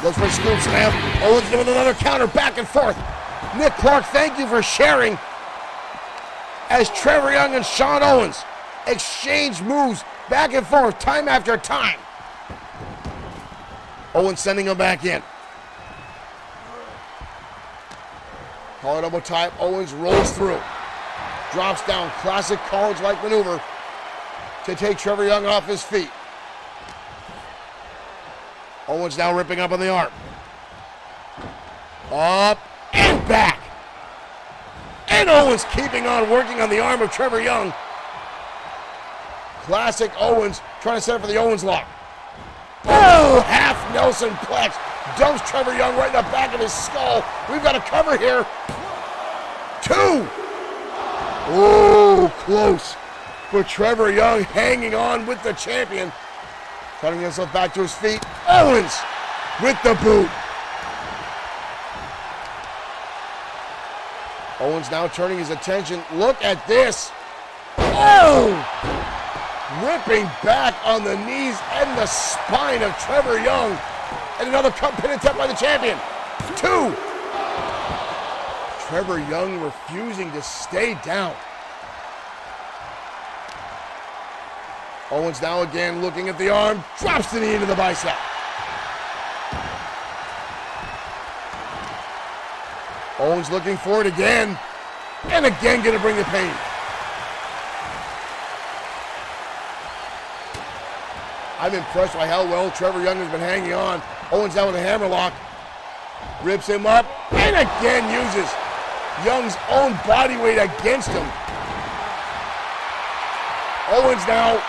Goes for a scoop slam. Owens with another counter, back and forth. Nick Clark, thank you for sharing. As Trevor Young and Shawn Owens exchange moves back and forth, time after time. Owens sending him back in. Collar double tie. Owens rolls through. Drops down. Classic college-like maneuver to take Trevor Young off his feet. Owens now ripping up on the arm. Up and back. And Owens keeping on working on the arm of Trevor Young. Classic Owens trying to set up for the Owens lock. Oh, half Nelson Plex. Dumps Trevor Young right in the back of his skull. We've got a cover here. 2. Oh, close. But Trevor Young hanging on with the champion. Cutting himself back to his feet. Owens with the boot. Owens now turning his attention. Look at this. Oh! Ripping back on the knees and the spine of Trevor Young. And another pin attempt by the champion. 2. Trevor Young refusing to stay down. Owens now again looking at the arm, drops the knee into the bicep. Owens looking for it again, and again gonna bring the pain. I'm impressed by how well Trevor Young has been hanging on. Owens down with a hammerlock, rips him up, and again uses Young's own body weight against him. Owens now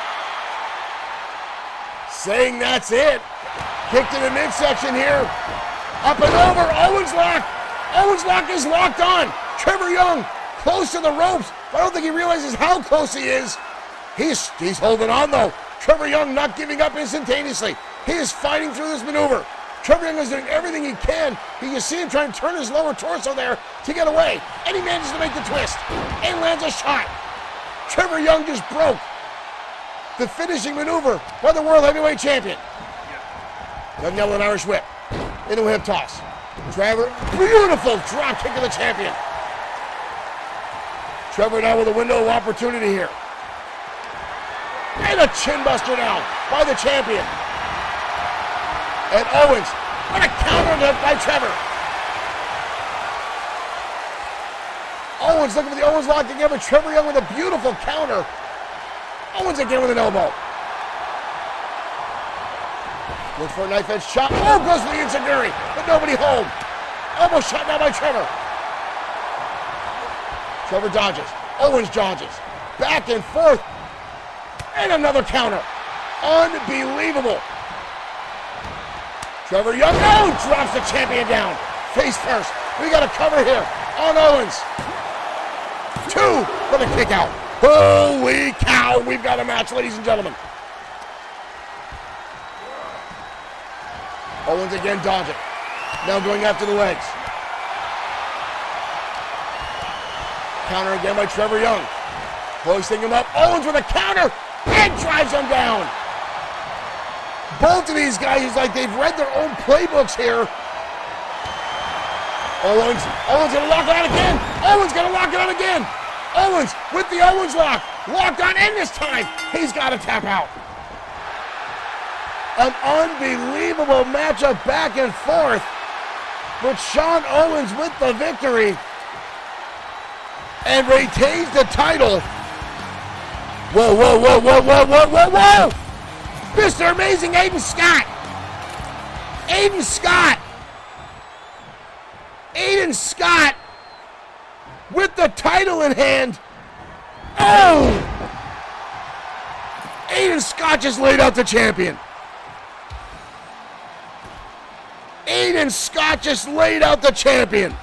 saying that's it. Kicked in the midsection here. Up and over. Owens lock. Owens lock is locked on. Trevor Young close to the ropes. I don't think he realizes how close he is. He's holding on though. Trevor Young not giving up instantaneously. He is fighting through this maneuver. Trevor Young is doing everything he can. You can see him trying to turn his lower torso there to get away. And he manages to make the twist. And lands a shot. Trevor Young just broke the finishing maneuver by the World Heavyweight Champion. Young now with an Irish whip. Into a hip toss. Trevor, beautiful drop kick of the champion. Trevor now with a window of opportunity here. And a chin buster now by the champion. And Owens, what a counter by Trevor. Owens looking for the Owens lock again, but Trevor Young with a beautiful counter. Owens again with an elbow. Looks for a knife edge chop. Oh, goes for the enziguri, but nobody home. Almost shot down by Trevor. Trevor dodges. Owens dodges. Back and forth. And another counter. Unbelievable. Trevor Young, oh, drops the champion down. Face first. We got a cover here on Owens. 2 for the kick out. Holy cow, we've got a match, ladies and gentlemen. Owens again dodging. Now going after the legs. Counter again by Trevor Young. Hoisting him up. Owens with a counter and drives him down. Both of these guys, it's like they've read their own playbooks here. Owens gonna lock it on again. Owens gonna lock it on again. Owens with the Owens lock. Locked on, and this time he's got to tap out. An unbelievable matchup back and forth. But Sean Owens with the victory and retains the title. Whoa, whoa, whoa, whoa, whoa, whoa, whoa, whoa! Mr. Amazing Aiden Scott. Aiden Scott. Aiden Scott with the title in hand. Oh! Aiden Scott just laid out the champion. Aiden Scott just laid out the champion.